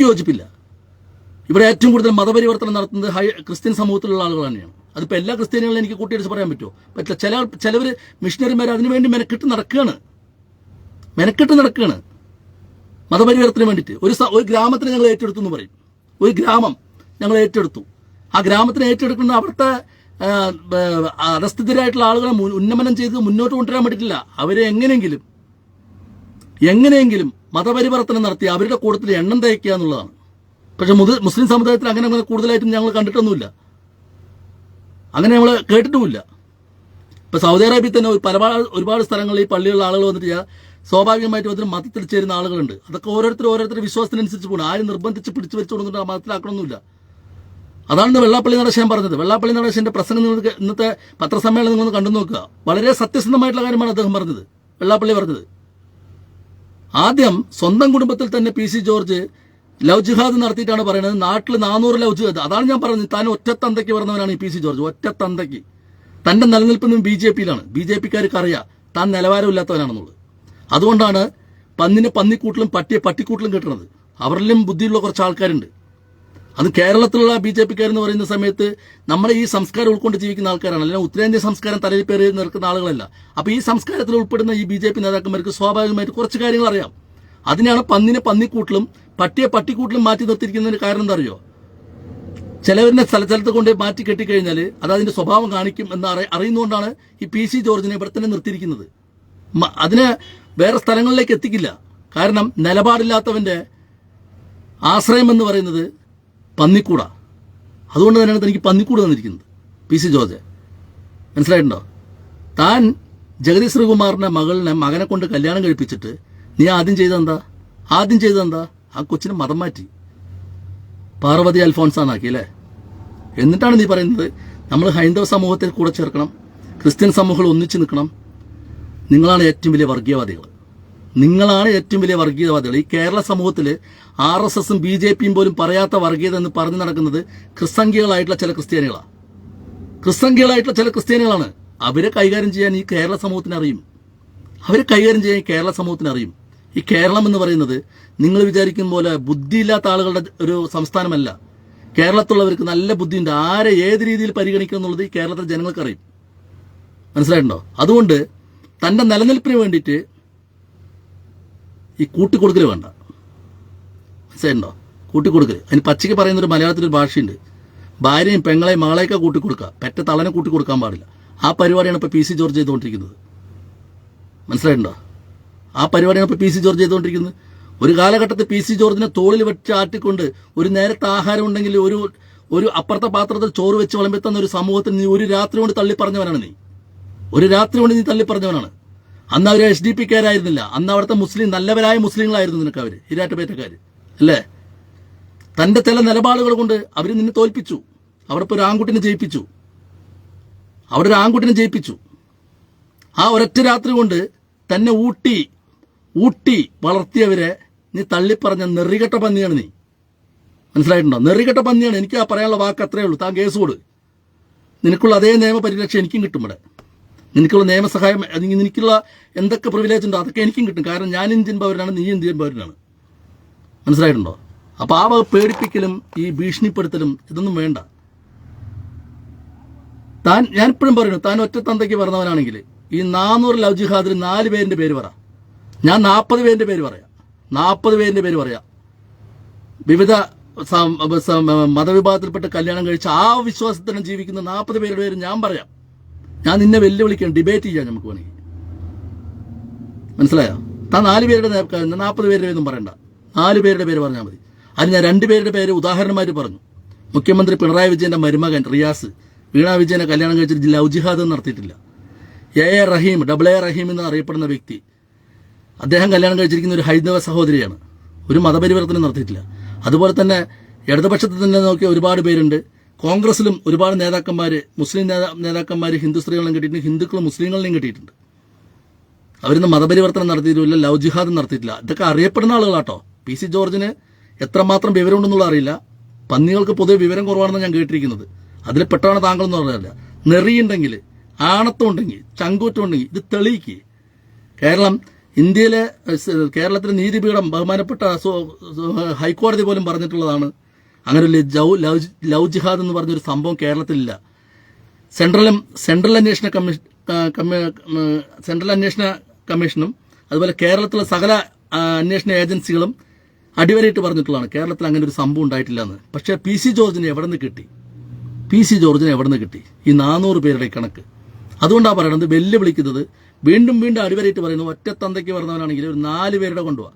യോജിപ്പില്ല. ഇവിടെ ഏറ്റവും കൂടുതൽ മതപരിവർത്തനം നടത്തുന്നത് ക്രിസ്ത്യൻ സമൂഹത്തിലുള്ള ആളുകൾ തന്നെയാണ്. അതിപ്പോൾ എല്ലാ ക്രിസ്ത്യാനികളും എനിക്ക് കൂട്ടിയടിച്ച് പറയാൻ പറ്റില്ല. ചിലവർ മിഷണറിമാർ അതിനുവേണ്ടി മെനക്കെട്ട് നടക്കുകയാണ്. മെനക്കെട്ട് നടക്കുകയാണ് മതപരിവർത്തനം വേണ്ടിയിട്ട്. ഒരു ഗ്രാമത്തിന് ഞങ്ങൾ ഏറ്റെടുത്തു എന്ന് പറയും. ഒരു ഗ്രാമം ഞങ്ങൾ ഏറ്റെടുത്തു. ആ ഗ്രാമത്തിന് ഏറ്റെടുക്കുന്ന അവിടുത്തെ അധസ്ഥിതരായിട്ടുള്ള ആളുകളെ ഉന്നമനം ചെയ്ത് മുന്നോട്ട് കൊണ്ടുവരാൻ പറ്റില്ല. അവരെ എങ്ങനെയെങ്കിലും മതപരിവർത്തനം നടത്തി അവരുടെ കൂട്ടത്തിൽ എണ്ണം തയ്ക്കുക എന്നുള്ളതാണ്. പക്ഷെ മുസ്ലിം സമുദായത്തിൽ അങ്ങനെ കൂടുതലായിട്ടും ഞങ്ങൾ കണ്ടിട്ടൊന്നുമില്ല, അങ്ങനെ നമ്മൾ കേട്ടിട്ടുമില്ല. ഇപ്പൊ സൗദി അറേബ്യയിൽ തന്നെ ഒരുപാട് സ്ഥലങ്ങളിൽ ഈ പള്ളിയുള്ള ആളുകൾ വന്നിട്ട് സ്വാഭാവികമായിട്ട് അതിന് മതത്തിൽ ചേരുന്ന ആളുകളുണ്ട്. അതൊക്കെ ഓരോരുത്തരുടെ വിശ്വാസത്തിനനുസരിച്ച് പോകണം. ആരും നിർബന്ധിച്ച് പിടിച്ചു വെച്ചു കൊടുത്തിട്ട് ആ മതത്തിലാക്കണമെന്നില്ല. അതാണ് വെള്ളാപ്പള്ളി നടേശൻ പറഞ്ഞത്. വെള്ളാപ്പള്ളി നടേശന്റെ പ്രസംഗം നിങ്ങൾക്ക് ഇന്നത്തെ പത്രസമ്മേളനം നിങ്ങൾ കണ്ടു നോക്കുക. വളരെ സത്യസന്ധമായിട്ടുള്ള കാര്യമാണ് അദ്ദേഹം പറഞ്ഞത്, വെള്ളാപ്പള്ളി പറഞ്ഞത്. ആദ്യം സ്വന്തം കുടുംബത്തിൽ തന്നെ PC ജോർജ് ലവ് ജിഹാദ് നടത്തിയിട്ടാണ് പറയുന്നത്. നാട്ടിൽ 400 ലവ് ജിഹാദ്. അതാണ് ഞാൻ പറഞ്ഞത്, താൻ ഒറ്റത്തന്തയ്ക്ക് പറഞ്ഞവനാണ് ഈ PC ജോർജ്. ഒറ്റത്തന്തയ്ക്ക്. തന്റെ നിലനിൽപ്പൊന്നും BJPയിലാണ്. BJPക്കാർക്ക് അറിയാം താൻ നിലവാരമില്ലാത്തവനാണെന്നുള്ളത്. അതുകൊണ്ടാണ് പന്നിനെ പന്നിക്കൂട്ടിലും പട്ടിയെ പട്ടിക്കൂട്ടിലും കെട്ടുന്നത്. അവരിലും ബുദ്ധിയുള്ള കുറച്ച് ആൾക്കാരുണ്ട്. അത് കേരളത്തിലുള്ള BJPക്കാരെന്ന് പറയുന്ന സമയത്ത് നമ്മുടെ ഈ സംസ്കാരം ഉൾക്കൊണ്ട് ജീവിക്കുന്ന ആൾക്കാരാണ്. അല്ലെങ്കിൽ ഉത്തരേന്ത്യ സംസ്കാരം തലയിൽ പേര് നിൽക്കുന്ന ആളുകളല്ല. അപ്പൊ ഈ സംസ്കാരത്തിൽ ഉൾപ്പെടുന്ന ഈ BJP നേതാക്കന്മാർക്ക് സ്വാഭാവികമായിട്ട് കുറച്ച് കാര്യങ്ങൾ അറിയാം. അതിനാണ് പന്നിനെ പന്നിക്കൂട്ടിലും പട്ടിയെ പട്ടിക്കൂട്ടിലും മാറ്റി നിർത്തിയിരിക്കുന്നതിന് കാരണം എന്താ അറിയോ? ചിലവരിനെ സ്ഥലത്ത് കൊണ്ട് മാറ്റി കെട്ടിക്കഴിഞ്ഞാൽ അത് അതിന്റെ സ്വഭാവം കാണിക്കും എന്ന് അറിയുന്നതുകൊണ്ടാണ് ഈ PC ജോർജിനെ ഇവിടെ തന്നെ നിർത്തിയിരിക്കുന്നത്. അതിനെ വേറെ സ്ഥലങ്ങളിലേക്ക് എത്തിക്കില്ല. കാരണം നിലപാടില്ലാത്തവന്റെ ആശ്രയം എന്ന് പറയുന്നത് പന്നിക്കൂടാ. അതുകൊണ്ട് തന്നെയാണ് തനിക്ക് പന്നിക്കൂട് തന്നിരിക്കുന്നത് PC ജോർജ്. മനസ്സിലായിട്ടുണ്ടോ? താൻ ജഗതി ശ്രീകുമാറിന്റെ മകനെ കൊണ്ട് കല്യാണം കഴിപ്പിച്ചിട്ട് നീ ആദ്യം ചെയ്തെന്താ? ആ കൊച്ചിന് മതം മാറ്റി പാർവതി അൽഫോൺസാന്നാക്കി അല്ലേ? എന്നിട്ടാണ് നീ പറയുന്നത് നമ്മൾ ഹൈന്ദവ സമൂഹത്തെ കൂടെ ചേർക്കണം, ക്രിസ്ത്യൻ സമൂഹങ്ങൾ ഒന്നിച്ചു നിൽക്കണം. നിങ്ങളാണ് ഏറ്റവും വലിയ വർഗീയവാദികൾ. ഈ കേരള സമൂഹത്തിൽ RSSും BJPയും പോലും പറയാത്ത വർഗീയത എന്ന് പറഞ്ഞു നടക്കുന്നത് ക്രിസ്തംഖ്യകളായിട്ടുള്ള ചില ക്രിസ്ത്യാനികളാണ്. അവരെ കൈകാര്യം ചെയ്യാൻ ഈ കേരള സമൂഹത്തിന് അറിയും. ഈ കേരളം എന്ന് പറയുന്നത് നിങ്ങൾ വിചാരിക്കും പോലെ ബുദ്ധിയില്ലാത്ത ആളുകളുടെ ഒരു സംസ്ഥാനമല്ല. കേരളത്തിലുള്ളവർക്ക് നല്ല ബുദ്ധിയുണ്ട്. ആരെ ഏത് രീതിയിൽ പരിഗണിക്കണം എന്നുള്ളത് ഈ കേരളത്തിലെ ജനങ്ങൾക്കറിയും. മനസ്സിലായിട്ടുണ്ടോ? അതുകൊണ്ട് തന്റെ നിലനിൽപ്പിന് വേണ്ടിയിട്ട് ഈ കൂട്ടിക്കൊടുക്കൽ വേണ്ട. മനസ്സിലായിട്ടുണ്ടോ? കൂട്ടിക്കൊടുക്കൽ. അതിന് പച്ചയ്ക്ക് പറയുന്നൊരു മലയാളത്തിലൊരു ഭാഷയുണ്ട്. ഭാര്യയും പെങ്ങളെയും മകളെയൊക്കെ കൂട്ടിക്കൊടുക്കുക, പെറ്റ തളനെ കൂട്ടിക്കൊടുക്കാൻ പാടില്ല. ആ പരിപാടിയാണ് ഇപ്പോൾ PC ജോർജ് ചെയ്തുകൊണ്ടിരിക്കുന്നത്. മനസ്സിലായിട്ടുണ്ടോ? ഒരു കാലഘട്ടത്തിൽ PC ജോർജിനെ തോളിൽ വെച്ച് ആട്ടിക്കൊണ്ട് ഒരു നേരത്തെ ആഹാരം ഉണ്ടെങ്കിൽ ഒരു അപ്പുറത്തെ പാത്രത്തിൽ ചോറ് വെച്ച് വിളമ്പെത്തുന്ന ഒരു സമൂഹത്തിൽ നീ ഒരു രാത്രി കൊണ്ട് തള്ളിപ്പറഞ്ഞവനാണ്. അന്ന് അവർ HDPക്കാരായിരുന്നില്ല. അന്ന് അവിടുത്തെ നല്ലവരായ മുസ്ലിങ്ങളായിരുന്നു നിനക്ക് അവർ, ഇരാറ്റുപേറ്റക്കാർ അല്ലേ? തന്റെ ചില നിലപാടുകൾ കൊണ്ട് അവർ നിന്നെ തോൽപ്പിച്ചു. അവിടെ ഇപ്പോൾ ഒരു ആൺകുട്ടിനെ ജയിപ്പിച്ചു. ആ ഒരൊറ്റ രാത്രി കൊണ്ട് തന്നെ ഊട്ടി വളർത്തിയവരെ നീ തള്ളിപ്പറഞ്ഞ നെറികെട്ട പന്നിയാണ് നീ. മനസ്സിലായിട്ടുണ്ടോ? നെറികെട്ട പന്നിയാണ്. എനിക്ക് ആ പറയാനുള്ള വാക്ക് അത്രയേ ഉള്ളൂ. താൻ കേസ് കൊടു. നിനക്കുള്ള അതേ നിയമപരിരക്ഷ എനിക്കും കിട്ടും. ഇവിടെ നിനക്കുള്ള നിയമസഹായം, നിനക്കുള്ള എന്തൊക്കെ പ്രിവിലേജ് ഉണ്ടോ അതൊക്കെ എനിക്കും കിട്ടും. കാരണം ഞാൻ ഇന്ത്യൻ പൗരനാണ്, നീ ഇന്ത്യൻ പൗരനാണ്. മനസ്സിലായിട്ടുണ്ടോ? അപ്പൊ ആ പേടിപ്പിക്കലും ഈ ഭീഷണിപ്പെടുത്തലും ഇതൊന്നും വേണ്ട. ഞാൻ ഇപ്പോഴും പറയുന്നു, താൻ ഒറ്റ തന്തയ്ക്ക് പറഞ്ഞവനാണെങ്കിൽ ഈ 400 ലവ് ജിഹാദിൽ 4 പേരിന്റെ പേര് പറ. ഞാൻ 40 പേരിന്റെ പേര് പറയാം. വിവിധ മതവിഭാഗത്തിൽപ്പെട്ട കല്യാണം കഴിച്ച് ആ വിശ്വാസത്തിന് ജീവിക്കുന്ന 40 പേരുടെ പേര് ഞാൻ പറയാം. ഞാൻ നിന്നെ വെല്ലുവിളിക്കാൻ, ഡിബേറ്റ് ചെയ്യാൻ നമുക്ക് വേണമെങ്കിൽ. മനസ്സിലായോ? താൻ 4 പേരുടെ 40 പേരുടെ പേരൊന്നും പറയണ്ട. 4 പേരുടെ പേര് പറഞ്ഞാൽ മതി. അത് ഞാൻ 2 പേരുടെ പേര് ഉദാഹരണമായിട്ട് പറഞ്ഞു. മുഖ്യമന്ത്രി പിണറായി വിജയന്റെ മരുമകൻ റിയാസ് വീണ വിജയനെ കല്യാണം കഴിച്ചിട്ട് ലവ് ജിഹാദ് നടത്തിയിട്ടില്ല. AA റഹീം എന്ന് അറിയപ്പെടുന്ന വ്യക്തി, അദ്ദേഹം കല്യാണം കഴിച്ചിരിക്കുന്ന ഒരു ഹൈന്ദവ സഹോദരിയാണ്. ഒരു മതപരിവർത്തനം നടത്തിയിട്ടില്ല. അതുപോലെ തന്നെ ഇടതുപക്ഷത്തിൽ തന്നെ നോക്കിയ ഒരുപാട് പേരുണ്ട്. കോൺഗ്രസിലും ഒരുപാട് നേതാക്കന്മാർ, മുസ്ലിം നേതാക്കന്മാർ ഹിന്ദു സ്ത്രീകളെയും കിട്ടിയിട്ടുണ്ട്, ഹിന്ദുക്കളും മുസ്ലിങ്ങളെയും കിട്ടിയിട്ടുണ്ട്. അവരൊന്നും മതപരിവർത്തനം നടത്തിയിട്ടില്ല, ലവ് ജിഹാദും നടത്തിയിട്ടില്ല. ഇതൊക്കെ അറിയപ്പെടുന്ന ആളുകളാട്ടോ. PC ജോർജിന് എത്രമാത്രം വിവരമുണ്ടെന്നുള്ള അറിയില്ല. പന്നികൾക്ക് പൊതുവെ വിവരം കുറവാണെന്ന് ഞാൻ കേട്ടിരിക്കുന്നത്. അതിൽ പെട്ടാണ് താങ്കൾ എന്ന് പറഞ്ഞതല്ല. നെറിയുണ്ടെങ്കിൽ, ആണത്വം ഉണ്ടെങ്കിൽ, ചങ്കൂറ്റം ഉണ്ടെങ്കിൽ ഇത് തെളിയിക്കുക. കേരളത്തിലെ നീതിപീഠം ബഹുമാനപ്പെട്ട ഹൈക്കോടതി പോലും പറഞ്ഞിട്ടുള്ളതാണ് അങ്ങനെ ഒരു ലവ് ജിഹാദ് എന്ന് പറഞ്ഞൊരു സംഭവം കേരളത്തിലില്ല. സെൻട്രൽ അന്വേഷണ കമ്മീഷനും അതുപോലെ കേരളത്തിലെ സകല അന്വേഷണ ഏജൻസികളും അടിവരയിട്ട് പറഞ്ഞിട്ടുള്ളതാണ് കേരളത്തിൽ അങ്ങനെ ഒരു സംഭവം ഉണ്ടായിട്ടില്ല എന്ന്. പക്ഷേ പി സി ജോർജിനെ എവിടെ നിന്ന് കിട്ടി? പി സി ജോർജിനെ എവിടെ നിന്ന് കിട്ടി ഈ 400 പേരുടെ കണക്ക്? അതുകൊണ്ടാണ് പറയുന്നത്, വെല്ലുവിളിക്കുന്നത്. വീണ്ടും വീണ്ടും അടിവരയിട്ട് പറയുന്നു, ഒറ്റത്തന്തയ്ക്ക് പറഞ്ഞവനാണെങ്കിൽ ഒരു 4 പേരുടെ കൊണ്ടുപോവാ.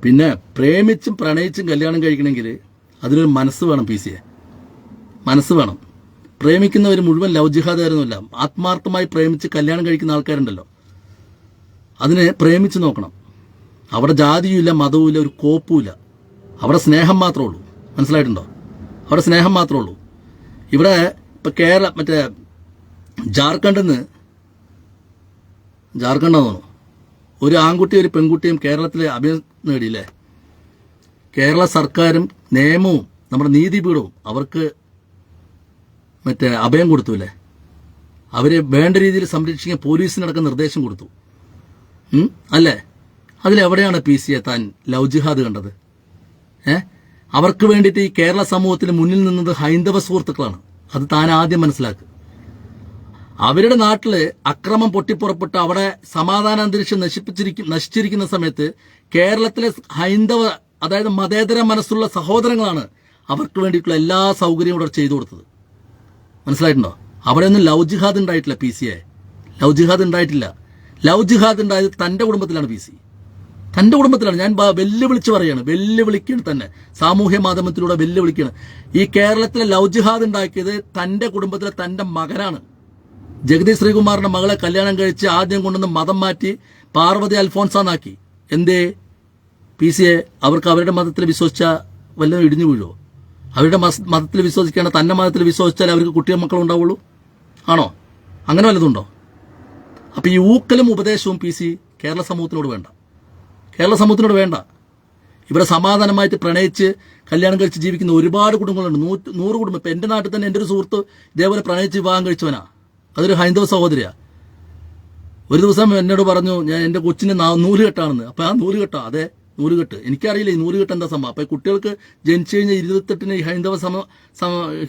പിന്നെ പ്രേമിച്ചും പ്രണയിച്ചും കല്യാണം കഴിക്കണമെങ്കിൽ അതിനൊരു മനസ്സ് വേണം. പി സിയെ മനസ്സ് വേണം. പ്രേമിക്കുന്നവർ മുഴുവൻ ലവ് ജിഹാദുകാരൊന്നുമല്ല. ആത്മാർത്ഥമായി പ്രേമിച്ച് കല്യാണം കഴിക്കുന്ന ആൾക്കാരുണ്ടല്ലോ, അതിനെ പ്രേമിച്ച് നോക്കണം. അവിടെ ജാതിയുമില്ല, മതവുമില്ല, ഒരു കോപ്പുമില്ല. അവിടെ സ്നേഹം മാത്രമേ ഉള്ളൂ. മനസ്സിലായിട്ടുണ്ടോ? അവിടെ സ്നേഹം മാത്രമേ ഉള്ളൂ. ഇവിടെ ഇപ്പം മറ്റേ ജാർഖണ്ഡാന്ന് തോന്നുന്നു, ഒരു ആൺകുട്ടിയും ഒരു പെൺകുട്ടിയും കേരളത്തിലെ അഭയം നേടിയില്ലേ? കേരള സർക്കാരും നിയമവും നമ്മുടെ നീതിപീഠവും അവർക്ക് മറ്റേ അഭയം കൊടുത്തുല്ലേ? അവരെ വേണ്ട രീതിയിൽ സംരക്ഷിക്കാൻ പോലീസിനടക്കം നിർദ്ദേശം കൊടുത്തു അല്ലേ? അതിലെവിടെയാണ് പി സിയെ താൻ ലവ് ജിഹാദ് കണ്ടത്? അവർക്ക് വേണ്ടിയിട്ട് ഈ കേരള സമൂഹത്തിന് മുന്നിൽ നിന്നത് ഹൈന്ദവ സുഹൃത്തുക്കളാണ്. അത് താൻ ആദ്യം മനസ്സിലാക്കുക. അവരുടെ നാട്ടില് അക്രമം പൊട്ടിപ്പുറപ്പെട്ട് അവിടെ സമാധാന അന്തരീക്ഷം നശിച്ചിരിക്കുന്ന സമയത്ത് കേരളത്തിലെ ഹൈന്ദവ, അതായത് മതേതര മനസ്സുള്ള സഹോദരങ്ങളാണ് അവർക്ക് വേണ്ടിയിട്ടുള്ള എല്ലാ സൗകര്യവും ഇവിടെ ചെയ്തു കൊടുത്തത്. മനസ്സിലായിട്ടുണ്ടോ? അവിടെയൊന്നും ലവ് ജിഹാദ് ഉണ്ടായിട്ടില്ല. പി സിയെ ലവ് ജിഹാദ് ഉണ്ടായിട്ടില്ല. ലവ് ജിഹാദ് ഉണ്ടായത് തന്റെ കുടുംബത്തിലാണ്. പി സി തന്റെ കുടുംബത്തിലാണ്. ഞാൻ വെല്ലുവിളിച്ച് പറയാണ്, വെല്ലുവിളിക്കുകയാണ് തന്നെ, സാമൂഹ്യ മാധ്യമത്തിലൂടെ വെല്ലുവിളിക്കുകയാണ്. ഈ കേരളത്തിലെ ലവ് ജിഹാദ് ഉണ്ടാക്കിയത് തന്റെ കുടുംബത്തിലെ തന്റെ മകനാണ്. ജഗതി ശ്രീകുമാറിന്റെ മകളെ കല്യാണം കഴിച്ച് ആദ്യം കൊണ്ടുവന്ന് മതം മാറ്റി പാർവതി അൽഫോൻസാന്നാക്കി. എന്തേ? പി സിയെ അവർക്ക് അവരുടെ മതത്തിൽ വിശ്വസിച്ചാൽ വല്ലതും ഇടിഞ്ഞു വീഴുമോ? അവരുടെ മതത്തിൽ വിശ്വസിക്കുകയാണ്, തന്റെ മതത്തിൽ വിശ്വസിച്ചാൽ അവർക്ക് കുട്ടികൾ മക്കളുണ്ടാവുള്ളൂ? ആണോ? അങ്ങനെ വല്ലതുണ്ടോ? അപ്പൊ ഈ ഊക്കലും ഉപദേശവും പി സി കേരള സമൂഹത്തിനോട് വേണ്ട. കേരള സമൂഹത്തിനോട് വേണ്ട. ഇവിടെ സമാധാനമായിട്ട് പ്രണയിച്ച് കല്യാണം കഴിച്ച് ജീവിക്കുന്ന ഒരുപാട് കുടുംബങ്ങളുണ്ട്. 100 കുടുംബം. ഇപ്പൊ എന്റെ നാട്ടിൽ തന്നെ എന്റെ ഒരു സുഹൃത്ത് ഇതേപോലെ പ്രണയിച്ച് വിവാഹം കഴിച്ചവനാ. അതൊരു ഹൈന്ദവ സഹോദരിയാ. ഒരു ദിവസം എന്നോട് പറഞ്ഞു, ഞാൻ എന്റെ കൊച്ചിന് നൂലുകെട്ടാണെന്ന്. അപ്പൊ ആ നൂലുകെട്ടാ? അതെ, നൂലുകെട്ട്. എനിക്കറിയില്ല ഈ നൂലുകെട്ട് എന്താ സംഭവം. അപ്പൊ കുട്ടികൾക്ക് ജനിച്ചു കഴിഞ്ഞാൽ 28-ന് ഈ ഹൈന്ദവ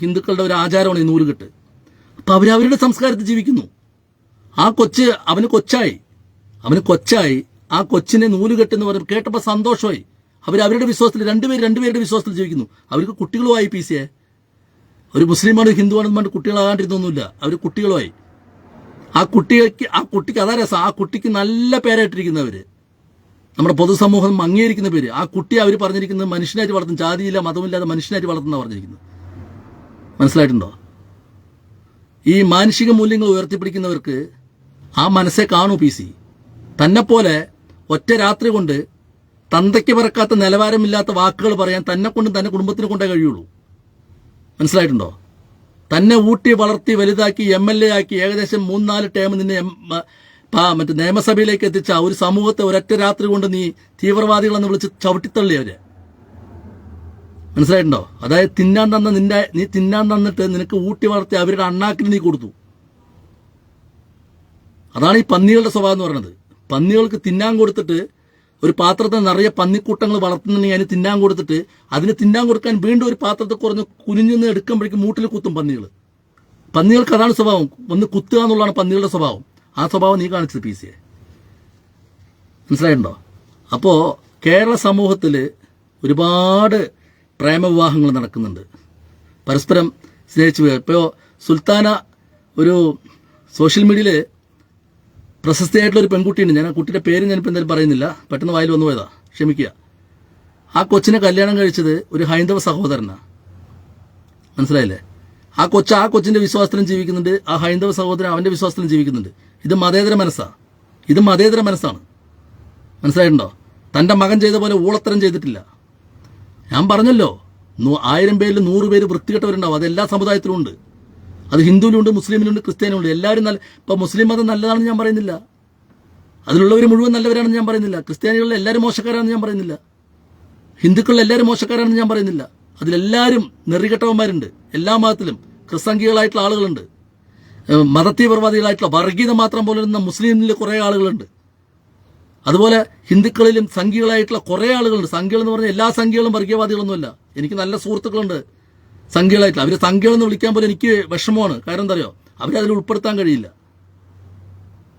ഹിന്ദുക്കളുടെ ഒരു ആചാരമാണ് ഈ നൂലുകെട്ട്. അപ്പൊ അവരവരുടെ സംസ്കാരത്തിൽ ജീവിക്കുന്നു. ആ കൊച്ച് അവന് കൊച്ചായി. ആ കൊച്ചിനെ നൂലുകെട്ടെന്ന് പറഞ്ഞ് കേട്ടപ്പോൾ സന്തോഷമായി. അവരുടെ വിശ്വാസത്തിൽ രണ്ടുപേരുടെ വിശ്വാസത്തിൽ ജീവിക്കുന്നു. അവർക്ക് കുട്ടികളുമായി. പി സിയെ ഒരു മുസ്ലിമാണ് ഹിന്ദുവാണെന്ന് പറഞ്ഞ് കുട്ടികളാകാണ്ടിരുന്നൊന്നുമില്ല. അവർ കുട്ടികളുമായി. ആ കുട്ടിക്ക് അതാ രസം. ആ കുട്ടിക്ക് നല്ല പേരായിട്ടിരിക്കുന്നവര്, നമ്മുടെ പൊതുസമൂഹം അംഗീകരിക്കുന്ന പേര്. ആ കുട്ടിയെ അവർ പറഞ്ഞിരിക്കുന്നത് മനുഷ്യനായിട്ട് വളർത്തും, ജാതിയില്ല മതമില്ലാതെ മനുഷ്യനായിട്ട് വളർത്തുന്ന പറഞ്ഞിരിക്കുന്നത്. മനസ്സിലായിട്ടുണ്ടോ? ഈ മാനുഷിക മൂല്യങ്ങൾ ഉയർത്തിപ്പിടിക്കുന്നവർക്ക് ആ മനസ്സെ കാണൂ. പി സി തന്നെപ്പോലെ ഒറ്റ രാത്രി കൊണ്ട് തന്തയ്ക്ക് പറക്കാത്ത നിലവാരമില്ലാത്ത വാക്കുകൾ പറയാൻ തന്നെ കൊണ്ടും തന്റെ കുടുംബത്തിനെ കൊണ്ടേ കഴിയുള്ളൂ. മനസ്സിലായിട്ടുണ്ടോ? തന്നെ ഊട്ടി വളർത്തി വലുതാക്കി MLA ആക്കി ഏകദേശം 3-4 ടേം നിന്നെ മറ്റേ നിയമസഭയിലേക്ക് എത്തിച്ച ഒരു സമൂഹത്തെ ഒരൊറ്റ രാത്രി കൊണ്ട് നീ തീവ്രവാദികളെന്ന് വിളിച്ച് ചവിട്ടിത്തള്ളിയവരെ. മനസ്സിലായിട്ടുണ്ടോ? അതായത് നീ തിന്നാൻ തന്നിട്ട് നിനക്ക് ഊട്ടി വളർത്തി അവരുടെ അണ്ണാക്കിന് നീ കൊടുത്തു. അതാണ് ഈ പന്നികളുടെ സ്വഭാവം എന്ന് പറയുന്നത്. പന്നികൾക്ക് തിന്നാൻ കൊടുത്തിട്ട്, ഒരു പാത്രത്തിൽ നിറയെ പന്നിക്കൂട്ടങ്ങൾ വളർത്തുന്നുണ്ടെങ്കിൽ അതിന് തിന്നാൻ കൊടുത്തിട്ട്, അതിന് തിന്നാൻ കൊടുക്കാൻ വീണ്ടും ഒരു പാത്രത്തിൽ കുറഞ്ഞ് കുനിഞ്ഞെന്ന് എടുക്കുമ്പോഴേക്കും മൂട്ടിൽ കുത്തും പന്നികൾ. പന്നികൾക്ക് അതാണ് സ്വഭാവം. ഒന്ന് കുത്തുക എന്നുള്ളതാണ് പന്നികളുടെ സ്വഭാവം. ആ സ്വഭാവം നീ കാണിച്ചത് പി സിയെ. മനസ്സിലായിട്ടുണ്ടോ? അപ്പോ കേരള സമൂഹത്തിൽ ഒരുപാട് പ്രേമവിവാഹങ്ങൾ നടക്കുന്നുണ്ട്. പരസ്പരം സ്നേഹിച്ചു. ഇപ്പോൾ സുൽത്താന ഒരു സോഷ്യൽ മീഡിയയിൽ പ്രശസ്തിയായിട്ടുള്ള ഒരു പെൺകുട്ടിയുണ്ട്. ഞാൻ ആ കുട്ടിയുടെ പേര് ഞാനിപ്പോൾ എന്തായാലും പറയുന്നില്ല, പെട്ടെന്ന് വായിൽ വന്നു പോയതാ, ക്ഷമിക്കുക. ആ കൊച്ചിനെ കല്യാണം കഴിച്ചത് ഒരു ഹൈന്ദവ സഹോദരനാണ്. മനസ്സിലായില്ലേ? ആ കൊച്ചിന്റെ വിശ്വാസത്തിലും ജീവിക്കുന്നുണ്ട്, ആ ഹൈന്ദവ സഹോദരൻ അവന്റെ വിശ്വാസത്തിലും ജീവിക്കുന്നുണ്ട്. ഇത് മതേതര മനസ്സാണ്. മനസ്സിലായിട്ടുണ്ടോ? തന്റെ മകൻ ചെയ്ത പോലെ ഊളത്തരം ചെയ്തിട്ടില്ല. ഞാൻ പറഞ്ഞല്ലോ, 1000 പേരിൽ 100 പേര് വൃത്തികെട്ടവരുണ്ടാവും. അത് എല്ലാ സമുദായത്തിലും ഉണ്ട്. അത് ഹിന്ദുവിലുണ്ട്, മുസ്ലിമിലുണ്ട്, ക്രിസ്ത്യാനിലുണ്ട്. എല്ലാവരും ഇപ്പൊ മുസ്ലിം മതം നല്ലതാണെന്ന് ഞാൻ പറയുന്നില്ല, അതിലുള്ളവർ മുഴുവൻ നല്ലവരാണെന്ന് ഞാൻ പറയുന്നില്ല. ക്രിസ്ത്യാനികളിൽ എല്ലാവരും മോശക്കാരാണെന്ന് ഞാൻ പറയുന്നില്ല. ഹിന്ദുക്കളിൽ എല്ലാവരും മോശക്കാരാണെന്ന് ഞാൻ പറയുന്നില്ല. അതിലെല്ലാവരും നെറികെട്ടവന്മാരുണ്ട്. എല്ലാ മതത്തിലും ക്രിസ്തംഗികളായിട്ടുള്ള ആളുകളുണ്ട്, മതതീവ്രവാദികളായിട്ടുള്ള വർഗീയത മാത്രം പോലെയുള്ള മുസ്ലിമിൽ കുറേ ആളുകളുണ്ട്. അതുപോലെ ഹിന്ദുക്കളിലും സംഘികളായിട്ടുള്ള കുറേ ആളുകളുണ്ട്. സംഘികൾ എന്ന് പറഞ്ഞാൽ എല്ലാ സംഘികളും വർഗീയവാദികളൊന്നുമല്ല. എനിക്ക് നല്ല സുഹൃത്തുക്കളുണ്ട് സംഘികളായിട്ടുള്ള. അവർ സംഘികളെന്ന് വിളിക്കാൻ പോലും എനിക്ക് വിഷമമാണ്. കാരണം എന്താ അറിയോ? അവരതിൽ ഉൾപ്പെടുത്താൻ കഴിയില്ല.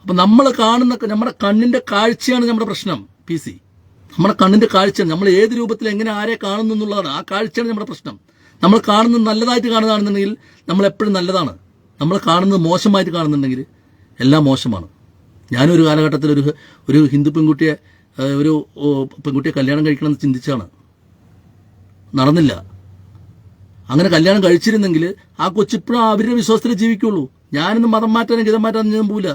അപ്പം നമ്മൾ കാണുന്ന നമ്മുടെ കണ്ണിന്റെ കാഴ്ചയാണ് നമ്മുടെ പ്രശ്നം. PC, നമ്മുടെ കണ്ണിന്റെ കാഴ്ചയാണ്. നമ്മൾ ഏത് രൂപത്തിൽ എങ്ങനെ ആരെ കാണുന്നു എന്നുള്ളതാണ്. ആ കാഴ്ചയാണ് നമ്മുടെ പ്രശ്നം. നമ്മൾ കാണുന്നത് നല്ലതായിട്ട് കാണുന്നതാണെന്നുണ്ടെങ്കിൽ നമ്മൾ എപ്പോഴും നല്ലതാണ്. നമ്മൾ കാണുന്നത് മോശമായിട്ട് കാണുന്നുണ്ടെങ്കിൽ എല്ലാം മോശമാണ്. ഞാനൊരു കാലഘട്ടത്തിൽ ഒരു ഹിന്ദു പെൺകുട്ടിയെ കല്യാണം കഴിക്കണമെന്ന് ചിന്തിച്ചാണ്. നടന്നില്ല. അങ്ങനെ കല്യാണം കഴിച്ചിരുന്നെങ്കിൽ ആ കൊച്ചിപ്പോഴും അവരുടെ വിശ്വാസത്തിൽ ജീവിക്കുള്ളൂ. ഞാനൊന്നും മതം മാറ്റാനും ഗതം മാറ്റാനും ഞാൻ പോവില്ല.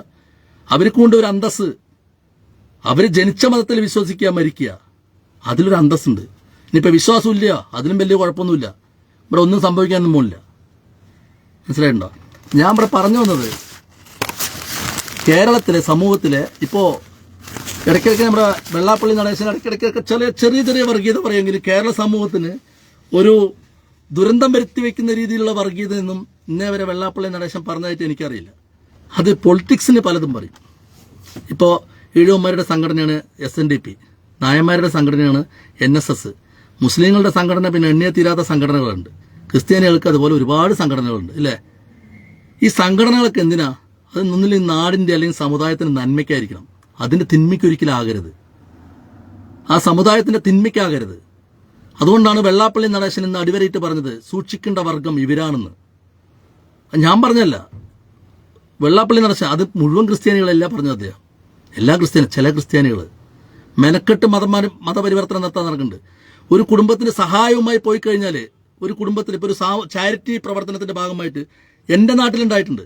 അവർക്കുണ്ട് ഒരു അന്തസ്. അവർ ജനിച്ച മതത്തിൽ വിശ്വസിക്കുക, മരിക്കുക, അതിലൊരു അന്തസ്സുണ്ട്. ഇനിയിപ്പോൾ വിശ്വാസമില്ല, അതിലും വലിയ കുഴപ്പമൊന്നുമില്ല. ഇവിടെ ഒന്നും സംഭവിക്കാനൊന്നും പോലില്ല. മനസ്സിലായിട്ടുണ്ടോ? ഞാൻ ഇവിടെ പറഞ്ഞു വന്നത്, കേരളത്തിലെ സമൂഹത്തിലെ ഇപ്പോൾ ഇടയ്ക്കിടയ്ക്ക് നമ്മുടെ വെള്ളാപ്പള്ളി നടേശൻ ഇടയ്ക്കിടയ്ക്കൊക്കെ ചെറിയ ചെറിയ വർഗീയത പറയുമെങ്കിൽ കേരള സമൂഹത്തിന് ഒരു ദുരന്തം വരുത്തി വെക്കുന്ന രീതിയിലുള്ള വർഗീയത എന്നും ഇന്നേ വരെ വെള്ളാപ്പള്ളി നടേശൻ പറഞ്ഞതായിട്ട് എനിക്കറിയില്ല. അത് പൊളിറ്റിക്സിന് പലതും പറയും. ഇപ്പോൾ ഈഴവന്മാരുടെ സംഘടനയാണ് SNDP, നായന്മാരുടെ സംഘടനയാണ് NSS, മുസ്ലിങ്ങളുടെ സംഘടന പിന്നെ എണ്ണിയ തീരാത്ത സംഘടനകളുണ്ട്, ക്രിസ്ത്യാനികൾക്ക് അതുപോലെ ഒരുപാട് സംഘടനകളുണ്ട്, ഇല്ലേ? ഈ സംഘടനകളൊക്കെ എന്തിനാ? അത് ഒന്നിൽ ഈ നാടിൻ്റെ അല്ലെങ്കിൽ സമുദായത്തിന് നന്മയ്ക്കായിരിക്കണം. അതിൻ്റെ തിന്മയ്ക്കൊരിക്കലും ആകരുത്. ആ സമുദായത്തിൻ്റെ തിന്മയ്ക്കാകരുത്. അതുകൊണ്ടാണ് വെള്ളാപ്പള്ളി നടേശൻ ഇന്ന് അടിവരയിട്ട് പറഞ്ഞത് സൂക്ഷിക്കേണ്ട വർഗം ഇവരാണെന്ന്. ഞാൻ പറഞ്ഞല്ല, വെള്ളാപ്പള്ളി നടേശൻ അത് മുഴുവൻ ക്രിസ്ത്യാനികളല്ല പറഞ്ഞത് അദ്ദേഹം. എല്ലാ ചില ക്രിസ്ത്യാനികൾ മെനക്കെട്ട് മതപരിവർത്തനം നടത്താൻ നടക്കുന്നുണ്ട്. ഒരു കുടുംബത്തിന് സഹായവുമായി പോയി കഴിഞ്ഞാൽ, ഒരു കുടുംബത്തിൽ ഇപ്പോൾ ഒരു ചാരിറ്റി പ്രവർത്തനത്തിന്റെ ഭാഗമായിട്ട് എൻ്റെ നാട്ടിലുണ്ടായിട്ടുണ്ട്.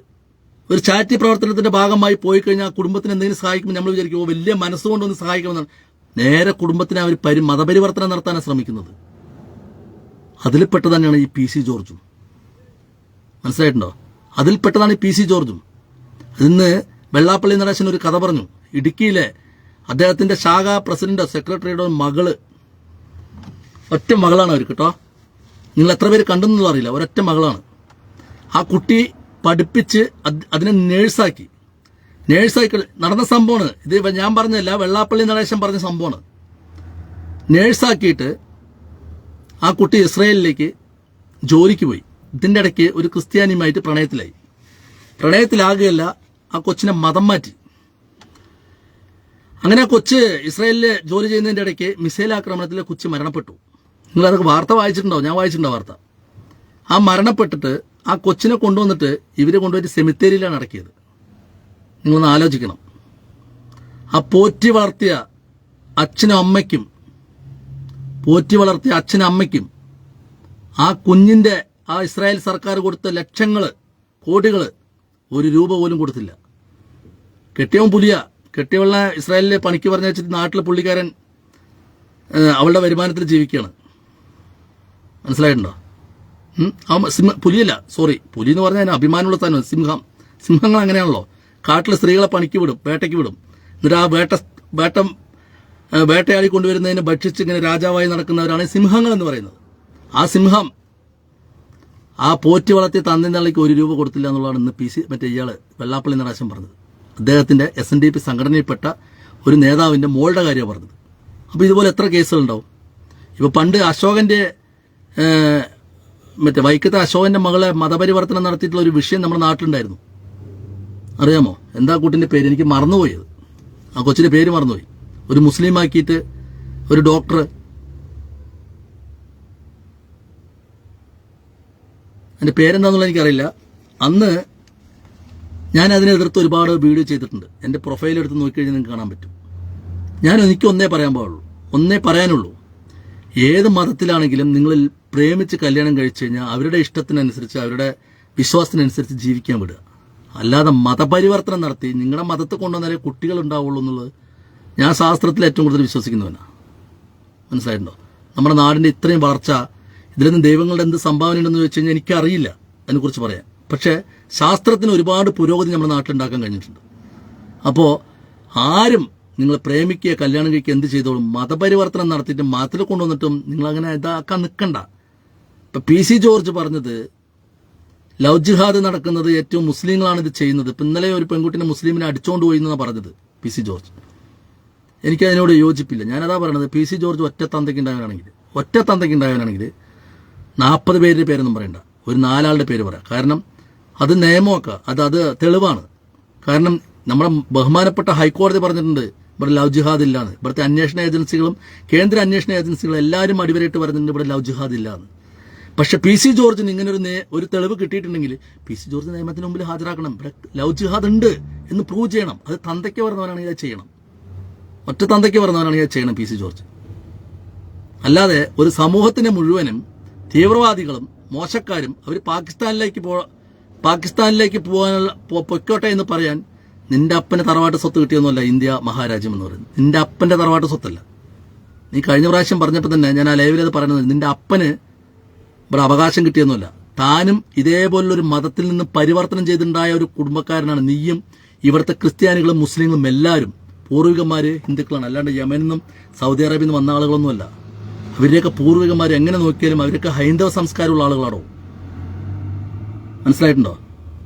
ഒരു ചാരിറ്റി പ്രവർത്തനത്തിന്റെ ഭാഗമായി പോയി കഴിഞ്ഞാൽ കുടുംബത്തിന് എന്തെങ്കിലും സഹായിക്കുമ്പോൾ നമ്മൾ വിചാരിക്കും വലിയ മനസ്സുകൊണ്ടൊന്ന് സഹായിക്കണമെന്നാണ്. നേരെ കുടുംബത്തിനെ അവർ മതപരിവർത്തനം നടത്താനാണ് ശ്രമിക്കുന്നത്. അതിൽപ്പെട്ട തന്നെയാണ് ഈ PC ജോർജും. മനസ്സിലായിട്ടുണ്ടോ? അതിൽപ്പെട്ടതാണ് ഈ PC ജോർജും. ഇന്ന് വെള്ളാപ്പള്ളി നടേശൻ ഒരു കഥ പറഞ്ഞു. ഇടുക്കിയിലെ അദ്ദേഹത്തിന്റെ ശാഖ പ്രസിഡന്റ് സെക്രട്ടറിയുടെ മകള്, ഒറ്റ മകളാണ് അവർ കേട്ടോ. നിങ്ങൾ എത്ര പേര് കണ്ടെന്നൊന്നും അറിയില്ല. ഒരൊറ്റ മകളാണ്. ആ കുട്ടി പഠിപ്പിച്ച് അതിനെ നേഴ്സാക്കി നടന്ന സംഭവമാണ് ഇത്. ഞാൻ പറഞ്ഞല്ല, വെള്ളാപ്പള്ളി നടേശൻ പറഞ്ഞ സംഭവമാണ്. നേഴ്സാക്കിയിട്ട് ആ കുട്ടി ഇസ്രായേലിലേക്ക് ജോലിക്ക് പോയി. ഇതിൻ്റെ ഇടയ്ക്ക് ഒരു ക്രിസ്ത്യാനിയുമായിട്ട് പ്രണയത്തിലാകുകയല്ല, ആ കൊച്ചിനെ മതം മാറ്റി. അങ്ങനെ ആ കൊച്ച് ഇസ്രായേലിൽ ജോലി ചെയ്യുന്നതിൻ്റെ ഇടയ്ക്ക് മിസൈൽ ആക്രമണത്തിൽ കൊച്ച് മരണപ്പെട്ടു. നിങ്ങളതൊക്കെ വാർത്ത വായിച്ചിട്ടുണ്ടോ? ഞാൻ വായിച്ചിട്ടുണ്ടോ വാർത്ത? ആ മരണപ്പെട്ടിട്ട് ആ കൊച്ചിനെ കൊണ്ടുവന്നിട്ട് ഇവര് കൊണ്ടുപോയിട്ട് സെമിത്തേരിയിലാണ് അടക്കിയത്. നിങ്ങളൊന്ന് ആലോചിക്കണം. ആ പോറ്റി വളർത്തിയ അച്ഛനും അമ്മയ്ക്കും ആ കുഞ്ഞിന്റെ ആ ഇസ്രായേൽ സർക്കാർ കൊടുത്ത ലക്ഷങ്ങള്, കോടികള്, ഒരു രൂപ പോലും കൊടുത്തില്ല. കെട്ടിയവൻ പുലിയ. കെട്ടിയവളെ ഇസ്രായേലിലെ പണിക്ക് പറഞ്ഞു വെച്ചിട്ട് നാട്ടിലെ പുള്ളിക്കാരൻ അവളുടെ വരുമാനത്തിൽ ജീവിക്കുകയാണ്. മനസ്സിലായിട്ടുണ്ടോ? പുലിയല്ല, സോറി, പുലി എന്ന് പറഞ്ഞാൽ അഭിമാനമുള്ള സ്ഥാനം. സിംഹങ്ങൾ അങ്ങനെയാണല്ലോ. കാട്ടിലെ സ്ത്രീകളെ പണിക്ക് വിടും, വേട്ടയ്ക്ക് വിടും. എന്നിട്ട് ആ വേട്ടയാടി കൊണ്ടുവരുന്നതിന് ഭക്ഷിച്ച് ഇങ്ങനെ രാജാവായി നടക്കുന്നവരാണ് സിംഹങ്ങൾ എന്ന് പറയുന്നത്. ആ സിംഹം ആ പോറ്റി വളർത്തി തന്നിനാളേക്ക് ഒരു രൂപ കൊടുത്തില്ല എന്നുള്ളതാണ് ഇന്ന് ഇയാള് വെള്ളാപ്പള്ളി നടേശൻ പറഞ്ഞത്. അദ്ദേഹത്തിന്റെ SNDP സംഘടനയിൽപ്പെട്ട ഒരു നേതാവിന്റെ മോളുടെ കാര്യമാണ് പറഞ്ഞത്. അപ്പോൾ ഇതുപോലെ എത്ര കേസുകളുണ്ടാവും? ഇപ്പോൾ പണ്ട് അശോകന്റെ വൈക്കത്തെ അശോകന്റെ മകളെ മതപരിവർത്തനം നടത്തിയിട്ടുള്ള ഒരു വിഷയം നമ്മുടെ നാട്ടിലുണ്ടായിരുന്നു. അറിയാമോ? എന്താ കുട്ടിന്റെ പേര്? എനിക്ക് മറന്നുപോയത്. ആ കൊച്ചിന്റെ പേര് മറന്നുപോയി. ഒരു മുസ്ലിം ആക്കിയിട്ട് ഒരു ഡോക്ടർ, അതിന്റെ പേരെന്താണെന്നുള്ള എനിക്കറിയില്ല. അന്ന് ഞാൻ അതിനെ എതിർത്ത് ഒരുപാട് വീഡിയോ ചെയ്തിട്ടുണ്ട്. എൻ്റെ പ്രൊഫൈൽ എടുത്ത് നോക്കിക്കഴിഞ്ഞാൽ നിങ്ങൾക്ക് കാണാൻ പറ്റും. എനിക്ക് ഒന്നേ പറയാനുള്ളൂ. ഏത് മതത്തിലാണെങ്കിലും നിങ്ങൾ പ്രേമിച്ച് കല്യാണം കഴിച്ചു കഴിഞ്ഞാൽ അവരുടെ ഇഷ്ടത്തിനനുസരിച്ച്, അവരുടെ വിശ്വാസത്തിനനുസരിച്ച് ജീവിക്കാൻ വിടുക. അല്ലാതെ മതപരിവർത്തനം നടത്തി നിങ്ങളുടെ മതത്തെ കൊണ്ടുവന്നാലേ കുട്ടികൾ ഉണ്ടാവുള്ളൂ എന്നുള്ളത് ഞാൻ ശാസ്ത്രത്തിൽ ഏറ്റവും കൂടുതൽ വിശ്വസിക്കുന്നവനാണ്. മനസ്സിലായിട്ടുണ്ടോ? നമ്മുടെ നാടിൻ്റെ ഇത്രയും വളർച്ച, ഇതിലൊന്നും ദൈവങ്ങളുടെ എന്ത് സംഭാവന ഉണ്ടെന്ന് വെച്ച് കഴിഞ്ഞാൽ എനിക്കറിയില്ല അതിനെക്കുറിച്ച് പറയാൻ. പക്ഷേ ശാസ്ത്രത്തിന് ഒരുപാട് പുരോഗതി നമ്മുടെ നാട്ടിലുണ്ടാക്കാൻ കഴിഞ്ഞിട്ടുണ്ട്. അപ്പോൾ ആരും നിങ്ങൾ പ്രേമിക്കുക, കല്യാണം കഴിക്കുക, എന്ത് ചെയ്തോളും. മതപരിവർത്തനം നടത്തിയിട്ട് മതത്തിൽ കൊണ്ടുവന്നിട്ടും നിങ്ങളങ്ങനെ ഇതാക്കാൻ നിൽക്കണ്ട. ഇപ്പം PC ജോർജ് പറഞ്ഞത് ലവ് ജിഹാദ് നടക്കുന്നത് ഏറ്റവും മുസ്ലിങ്ങളാണ് ഇത് ചെയ്യുന്നത്. ഇപ്പം ഇന്നലെ ഒരു പെൺകുട്ടിനെ മുസ്ലിമിനെ അടിച്ചുകൊണ്ട് പോയി എന്നാണ് പറഞ്ഞത് PC ജോർജ്. എനിക്കതിനോട് യോജിപ്പില്ല. ഞാനതാ പറയണത്, PC ജോർജ് ഒറ്റ തന്തയ്ക്കുണ്ടായവനാണെങ്കിൽ 40 പേരുടെ പേരൊന്നും പറയണ്ട, ഒരു 4 ആളുടെ പേര് പറയാം. കാരണം അത് നിയമമൊക്കെ അത് തെളിവാണ്. കാരണം നമ്മുടെ ബഹുമാനപ്പെട്ട ഹൈക്കോടതി പറഞ്ഞിട്ടുണ്ട് ഇവിടെ ലവ് ജിഹാദ് ഇല്ലാന്ന്. ഇവിടുത്തെ അന്വേഷണ ഏജൻസികളും കേന്ദ്ര അന്വേഷണ ഏജൻസികളും എല്ലാവരും അടിവരയിട്ട് പറഞ്ഞിട്ടുണ്ട് ഇവിടെ ലവ് ജിഹാദ് ഇല്ലാന്ന്. പക്ഷെ PC ജോർജിന് ഇങ്ങനെ ഒരു തെളിവ് കിട്ടിയിട്ടുണ്ടെങ്കിൽ PC ജോർജ് നിയമത്തിന് മുമ്പിൽ ഹാജരാക്കണം. ഇവിടെ ലവ് ജിഹാദ് ഉണ്ട് എന്ന് പ്രൂവ് ചെയ്യണം. അത് തന്തയ്ക്ക് പറഞ്ഞവനാണെങ്കിൽ അത് ചെയ്യണം. ഒറ്റ തന്തയ്ക്ക് പറഞ്ഞവനാണെങ്കിൽ അത് ചെയ്യണം PC ജോർജ്. അല്ലാതെ ഒരു സമൂഹത്തിനെ മുഴുവനും തീവ്രവാദികളും മോശക്കാരും അവർ പാകിസ്ഥാനിലേക്ക് പൊയ്ക്കോട്ടെ എന്ന് പറയാൻ നിന്റെ അപ്പന്റെ തറവാട്ട് സ്വത്ത് കിട്ടിയൊന്നുമല്ല ഇന്ത്യ മഹാരാജ്യം എന്ന് പറയുന്നത്. നിന്റെ അപ്പന്റെ തറവാട്ട് സ്വത്തല്ല. നീ കഴിഞ്ഞ പ്രാവശ്യം പറഞ്ഞപ്പോൾ തന്നെ ഞാൻ ആ ലൈവിൽ അത് പറയുന്നത്, നിന്റെ അപ്പന് ഇവിടെ അവകാശം കിട്ടിയൊന്നുമല്ല. താനും ഇതേപോലുള്ളൊരു മതത്തിൽ നിന്ന് പരിവർത്തനം ചെയ്തിട്ടുണ്ടായ ഒരു കുടുംബക്കാരനാണ് നീയും. ഇവിടുത്തെ ക്രിസ്ത്യാനികളും മുസ്ലിങ്ങളും എല്ലാവരും പൂർവികന്മാര് ഹിന്ദുക്കളാണ്. അല്ലാണ്ട് യമനിൽ നിന്നും സൗദി അറേബ്യയിൽ നിന്ന് വന്ന ആളുകളൊന്നുമല്ല. അവരുടെയൊക്കെ പൂർവികന്മാർ എങ്ങനെ നോക്കിയാലും അവരൊക്കെ ഹൈന്ദവ സംസ്കാരമുള്ള ആളുകളാണോ? മനസ്സിലായിട്ടുണ്ടോ?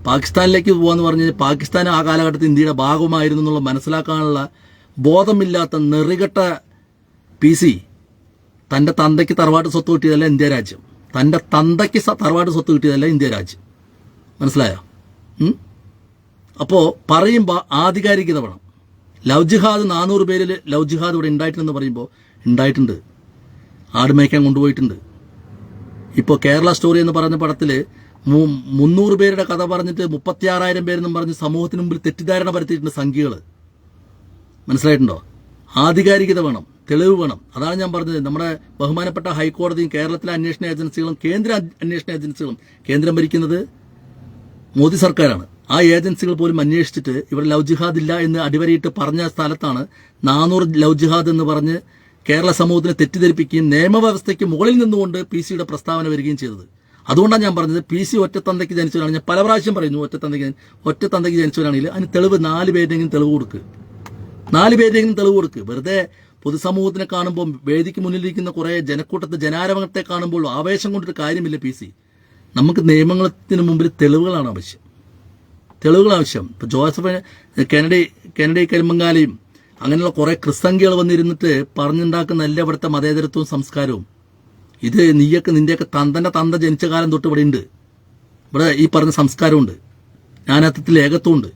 പാകിസ്ഥാനിലേക്ക് പോകാന്ന് പറഞ്ഞ് പാകിസ്ഥാൻ ആ കാലഘട്ടത്തിൽ ഇന്ത്യയുടെ ഭാഗമായിരുന്നു എന്നുള്ള മനസ്സിലാക്കാനുള്ള ബോധമില്ലാത്ത നെറികെട്ട PC തന്റെ തന്തയ്ക്ക് തറവാട്ട് സ്വത്ത് കിട്ടിയതല്ല ഇന്ത്യ രാജ്യം. തന്റെ തന്തയ്ക്ക് തറവാട്ട് സ്വത്ത് കിട്ടിയതല്ല ഇന്ത്യ രാജ്യം. മനസ്സിലായോ? അപ്പോ പറയുമ്പോൾ ആധികാരികത വേണം. ലവ് ജിഹാദ് 400 പേരിൽ ലവ് ജിഹാദ് ഇവിടെ ഉണ്ടായിട്ടുണ്ടെന്ന് പറയുമ്പോൾ ഉണ്ടായിട്ടുണ്ട്. ആട് മേയ്ക്കാൻ കൊണ്ടുപോയിട്ടുണ്ട്. ഇപ്പോൾ കേരള സ്റ്റോറി എന്ന് പറഞ്ഞ പടത്തിൽ 300 പേരുടെ കഥ പറഞ്ഞിട്ട് 36,000 പേരെന്നും പറഞ്ഞ് സമൂഹത്തിന് മുമ്പിൽ തെറ്റിദ്ധാരണ പരത്തിയിട്ടുണ്ട് സംഖ്യകൾ. മനസ്സിലായിട്ടുണ്ടോ? ആധികാരികത വേണം, തെളിവ് വേണം. അതാണ് ഞാൻ പറഞ്ഞത്. നമ്മുടെ ബഹുമാനപ്പെട്ട ഹൈക്കോടതിയും കേരളത്തിലെ അന്വേഷണ ഏജൻസികളും കേന്ദ്ര അന്വേഷണ ഏജൻസികളും, കേന്ദ്രം ഭരിക്കുന്നത് മോദി സർക്കാരാണ്. ആ ഏജൻസികൾ പോലും അന്വേഷിച്ചിട്ട് ഇവിടെ ലവ് ജിഹാദ് ഇല്ല എന്ന് അടിവരയിട്ട് പറഞ്ഞ സ്ഥലത്താണ് 400 ലവ് ജിഹാദ് എന്ന് പറഞ്ഞ് കേരള സമൂഹത്തിനെ തെറ്റിദ്ധരിപ്പിക്കുകയും നിയമവ്യവസ്ഥയ്ക്ക് മുകളിൽ നിന്നുകൊണ്ട് PC പ്രസ്താവന വരികയും ചെയ്തത്. അതുകൊണ്ടാണ് ഞാൻ പറഞ്ഞത് PC ഒറ്റത്തന്തയ്ക്ക് ജനിച്ചവരാണ്. ഞാൻ പല പ്രാവശ്യം പറയുന്നു ഒറ്റത്തന്തയ്ക്ക് ജനിച്ചവരാണെങ്കിൽ അതിന് തെളിവ് 4 പേരെങ്കിലും തെളിവ് കൊടുക്കുക. 4 പേരെങ്കിലും തെളിവ് കൊടുക്കുക. വെറുതെ പൊതുസമൂഹത്തിനെ കാണുമ്പോൾ വേദിക്ക് മുന്നിലിരിക്കുന്ന കുറെ ജനക്കൂട്ടത്തെ ജനാരവത്തെ കാണുമ്പോൾ ആവേശം കൊണ്ടൊരു കാര്യമില്ല. PC നമുക്ക് നിയമത്തിന് മുമ്പിൽ തെളിവുകളാണ് ആവശ്യം. ഇപ്പൊ ജോസഫ് കെനഡി കരിമങ്കാലയും അങ്ങനെയുള്ള കുറെ ക്രിസ്തംഖ്യകൾ വന്നിരുന്നിട്ട് പറഞ്ഞുണ്ടാക്കുന്ന എല്ലാ ഇവിടുത്തെ മതേതരത്വവും സംസ്കാരവും ഇത് നിന്റെയൊക്കെ തന്ത ജനിച്ച കാലം തൊട്ട് ഇവിടെ ഉണ്ട്. ഇവിടെ ഈ പറഞ്ഞ സംസ്കാരമുണ്ട്, ജ്ഞാനത്വത്തിൽ ഏകത്വമുണ്ട്.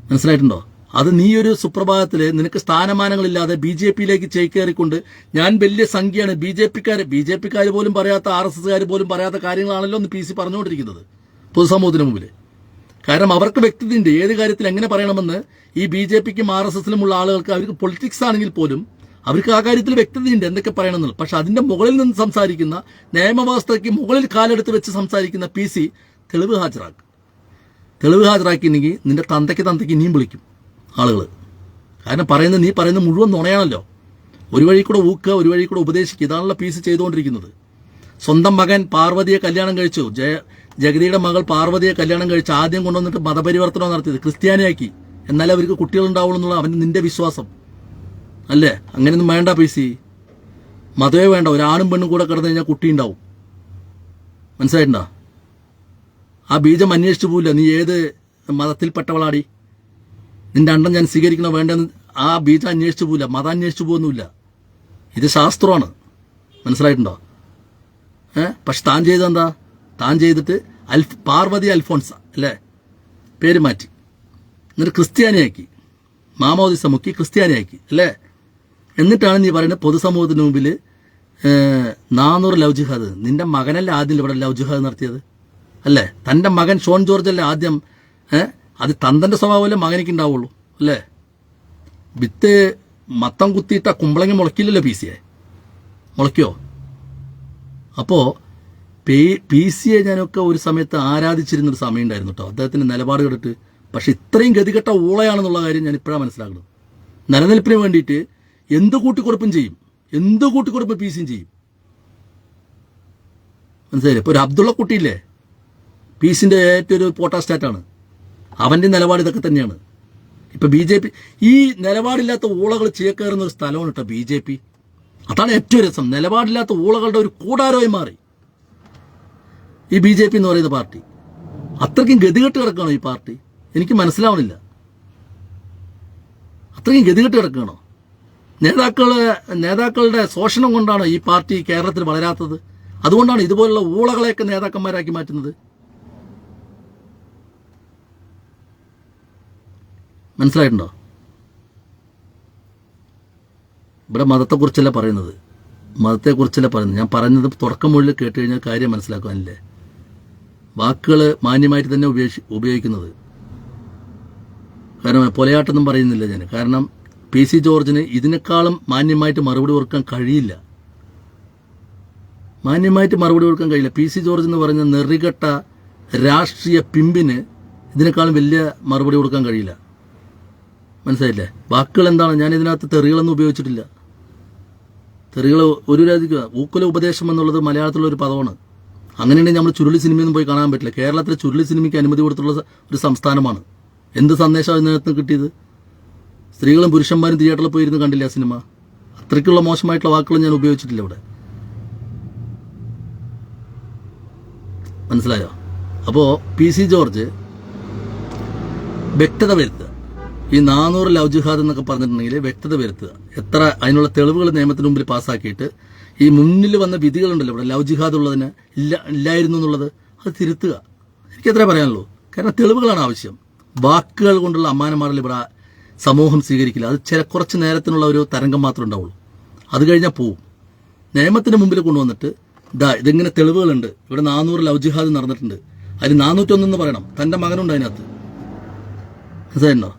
മനസ്സിലായിട്ടുണ്ടോ? അത് നീ ഒരു സുപ്രഭാതത്തില് നിനക്ക് സ്ഥാനമാനങ്ങളില്ലാതെ BJPയിലേക്ക് ചേക്കേറിക്കൊണ്ട് ഞാൻ വലിയ സംഖ്യയാണ് BJPക്കാർ പോലും പറയാത്ത RSSകാർ പോലും പറയാത്ത കാര്യങ്ങളാണല്ലോ എന്ന് PC പറഞ്ഞുകൊണ്ടിരിക്കുന്നത് പൊതുസമൂഹത്തിന് മുമ്പിൽ. കാരണം അവർക്ക് വ്യക്തിത്വമുണ്ട്. ഏത് കാര്യത്തിൽ എങ്ങനെ പറയണമെന്ന് ഈ BJPക്കും RSSനുമുള്ള ആളുകൾക്ക് അവർക്ക് പൊളിറ്റിക്സ് ആണെങ്കിൽ പോലും അവർക്ക് ആ കാര്യത്തിൽ വ്യക്തതയുണ്ട് എന്തൊക്കെ പറയണമെന്നുള്ളത്. പക്ഷെ അതിന്റെ മുകളിൽ നിന്ന് സംസാരിക്കുന്ന, നിയമവ്യവസ്ഥയ്ക്ക് മുകളിൽ കാലെടുത്ത് വെച്ച് സംസാരിക്കുന്ന PC തെളിവ് ഹാജരാക്കിയിട്ടുണ്ടെങ്കിൽ നിന്റെ തന്തയ്ക്ക് ഇനിയും വിളിക്കും ആളുകൾ. കാരണം നീ പറയുന്നത് മുഴുവൻ നുണയാണല്ലോ. ഒരു വഴി കൂടെ ഊക്കുക, ഒരു വഴി കൂടെ ഉപദേശിക്കുക. ഇതാണല്ലോ PC ചെയ്തുകൊണ്ടിരിക്കുന്നത്. സ്വന്തം മകൻ പാർവതിയെ കല്യാണം കഴിച്ചു, ജഗതിയുടെ മകൾ പാർവതിയെ കല്യാണം കഴിച്ച് ആദ്യം കൊണ്ടുവന്നിട്ട് മതപരിവർത്തനം നടത്തിയത് ക്രിസ്ത്യാനിയാക്കി. എന്നാലേ അവർക്ക് കുട്ടികളുണ്ടാവുള്ളൂ എന്നുള്ള നിന്റെ വിശ്വാസം അല്ലേ? അങ്ങനെയൊന്നും വേണ്ട PC. മതമേ വേണ്ട. ഒരാണും പെണ്ണും കൂടെ കിടന്നു കഴിഞ്ഞാൽ കുട്ടി ഉണ്ടാവും. മനസ്സിലായിട്ടുണ്ടോ? ആ ബീജം അന്വേഷിച്ചു പോവില്ല. നീ ഏത് മതത്തിൽപ്പെട്ടവളാടി, നിന്റെ അണ്ടം ഞാൻ സ്വീകരിക്കണോ വേണ്ടെന്ന് ആ ബീജം അന്വേഷിച്ചു പോവില്ല. മതം അന്വേഷിച്ചു പോകുന്നില്ല. ഇത് ശാസ്ത്രമാണ്. മനസ്സിലായിട്ടുണ്ടോ? പക്ഷെ താൻ ചെയ്തെന്താ? താൻ ചെയ്തിട്ട് പാർവതി അൽഫോൺസ അല്ലേ പേര് മാറ്റി, എന്നിട്ട് ക്രിസ്ത്യാനിയാക്കി, മാമോദിസ മുക്കി ക്രിസ്ത്യാനിയാക്കി അല്ലേ? എന്നിട്ടാണ് നീ പറയുന്നത് പൊതുസമൂഹത്തിന് മുമ്പിൽ 400 ലവ് ജിഹാദ്. നിന്റെ മകനല്ലേ ആദ്യം ഇവിടെ ലവ് ജിഹാദ് നടത്തിയത് അല്ലേ? തന്റെ മകൻ ഷോൺ ജോർജ് അല്ലേ ആദ്യം? അത് തന്തന്റെ സ്വഭാവമല്ലേ മകനിക്ക് ഉണ്ടാവുള്ളൂ അല്ലേ? വിത്ത് മത്തം കുത്തിയിട്ട കുമ്പളങ്ങി മുളക്കില്ലല്ലോ PC മുളയ്ക്കോ? അപ്പോ PC ഞാനൊക്കെ ഒരു സമയത്ത് ആരാധിച്ചിരുന്നൊരു സമയം ഉണ്ടായിരുന്നു കേട്ടോ, അദ്ദേഹത്തിന്റെ നിലപാട് കേട്ടിട്ട്. പക്ഷെ ഇത്രയും ഗതികെട്ട ഊളയാണെന്നുള്ള കാര്യം ഞാൻ ഇപ്പോഴാണ് മനസ്സിലാക്കുന്നത്. നിലനിൽപ്പിന് വേണ്ടിയിട്ട് എന്ത് കൂട്ടിക്കൊടുപ്പും ചെയ്യും, എന്ത് കൂട്ടിക്കൊടുപ്പും PC ചെയ്യും. മനസ്സിലായില്ലേ? ഇപ്പൊ ഒരു അബ്ദുള്ള കുട്ടിയില്ലേ, PC ഏറ്റവും ഒരു പോട്ടാസ്റ്റാറ്റാണ്. അവന്റെ നിലപാട് ഇതൊക്കെ തന്നെയാണ്. ഇപ്പൊ BJP ഈ നിലപാടില്ലാത്ത ഊളകൾ ചേക്കേറുന്ന ഒരു സ്ഥലമാണ് കേട്ടോ BJP. അതാണ് ഏറ്റവും രസം. നിലപാടില്ലാത്ത ഊളകളുടെ ഒരു കൂടാരമായി മാറി ഈ BJP എന്ന് പറയുന്ന പാർട്ടി. അത്രയ്ക്കും ഗതികെട്ട് കിടക്കണോ ഈ പാർട്ടി? എനിക്ക് മനസ്സിലാവണില്ല. അത്രയും ഗതികെട്ട് കിടക്കണോ? നേതാക്കളുടെ ശോഷണം കൊണ്ടാണ് ഈ പാർട്ടി കേരളത്തിൽ വളരാത്തത്. അതുകൊണ്ടാണ് ഇതുപോലുള്ള ഊളകളെയൊക്കെ നേതാക്കന്മാരാക്കി മാറ്റുന്നത്. മനസ്സിലായിട്ടുണ്ടോ? ഇവിടെ മതത്തെക്കുറിച്ചല്ല പറയുന്നത്, മതത്തെക്കുറിച്ചല്ല പറയുന്നത്. ഞാൻ പറയുന്നത് തുടക്കം മുതൽ കേട്ട് കഴിഞ്ഞാൽ കാര്യം മനസ്സിലാക്കാനില്ലേ. വാക്കുകൾ മാന്യമായിട്ട് തന്നെ ഉപയോഗിക്കുന്നത്. കാരണം പൊലയാട്ടൊന്നും പറയുന്നില്ല ഞാൻ. കാരണം PC ജോർജിന് ഇതിനേക്കാളും മാന്യമായിട്ട് മറുപടി കൊടുക്കാൻ കഴിയില്ല. മാന്യമായിട്ട് മറുപടി കൊടുക്കാൻ കഴിയില്ല. PC ജോർജ് എന്ന് പറഞ്ഞ നെറികെട്ട രാഷ്ട്രീയ പിമ്പിന് ഇതിനേക്കാളും വലിയ മറുപടി കൊടുക്കാൻ കഴിയില്ല. മനസ്സിലായില്ലേ? വാക്കുകൾ എന്താണ്? ഞാൻ ഇതിനകത്ത് തെറികളൊന്നും ഉപയോഗിച്ചിട്ടില്ല. തെറികൾ ഒരു രാജ്യക്ക് ഊക്കല ഉപദേശം എന്നുള്ളത് മലയാളത്തിലുള്ള ഒരു പദമാണ്. അങ്ങനെയാണെങ്കിൽ നമ്മൾ ചുരുളി സിനിമയൊന്നും പോയി കാണാൻ പറ്റില്ല. കേരളത്തിലെ ചുരുളി സിനിമയ്ക്ക് അനുമതി കൊടുത്തുള്ള ഒരു സംസ്ഥാനമാണ്. എന്ത് സന്ദേശമാണ് ഇതിനകത്ത് കിട്ടിയത്? സ്ത്രീകളും പുരുഷന്മാരും തിയേറ്ററിൽ പോയിരുന്ന് കണ്ടില്ല ആ സിനിമ. അത്രയ്ക്കുള്ള മോശമായിട്ടുള്ള വാക്കുകൾ ഞാൻ ഉപയോഗിച്ചിട്ടില്ല ഇവിടെ. മനസ്സിലായോ? അപ്പോൾ PC ജോർജ് വ്യക്തത വരുത്തുക. ഈ 400 ലവ് ജിഹാദ് എന്നൊക്കെ പറഞ്ഞിട്ടുണ്ടെങ്കിൽ വ്യക്തത വരുത്തുക. എത്ര അതിനുള്ള തെളിവുകൾ നിയമത്തിന് മുമ്പിൽ പാസ്സാക്കിയിട്ട് ഈ മുന്നിൽ വന്ന വിധികളുണ്ടല്ലോ ഇവിടെ ലവ് ജിഹാദ് ഉള്ളതിന് ഇല്ലായിരുന്നു എന്നുള്ളത് അത് തിരുത്തുക. എനിക്കത്രേ പറയാനുള്ളൂ. കാരണം തെളിവുകളാണ് ആവശ്യം. വാക്കുകൾ കൊണ്ടുള്ള അമ്മാനമാടൽ ഇവിടെ സമൂഹം സ്വീകരിക്കില്ല. അത് കുറച്ച് നേരത്തിനുള്ള ഒരു തരംഗം മാത്രമേ ഉണ്ടാവുള്ളൂ. അത് കഴിഞ്ഞാൽ പോവും. നിയമത്തിന് മുമ്പിൽ കൊണ്ടുവന്നിട്ട് ഇതിങ്ങനെ തെളിവുകളുണ്ട്, ഇവിടെ 400 ലവ് ജിഹാദ് നടന്നിട്ടുണ്ട്, അതിൽ 401 എന്ന് പറയണം. തൻ്റെ മകനുണ്ട് അതിനകത്ത്. മനസ്സിലായിരുന്നോ?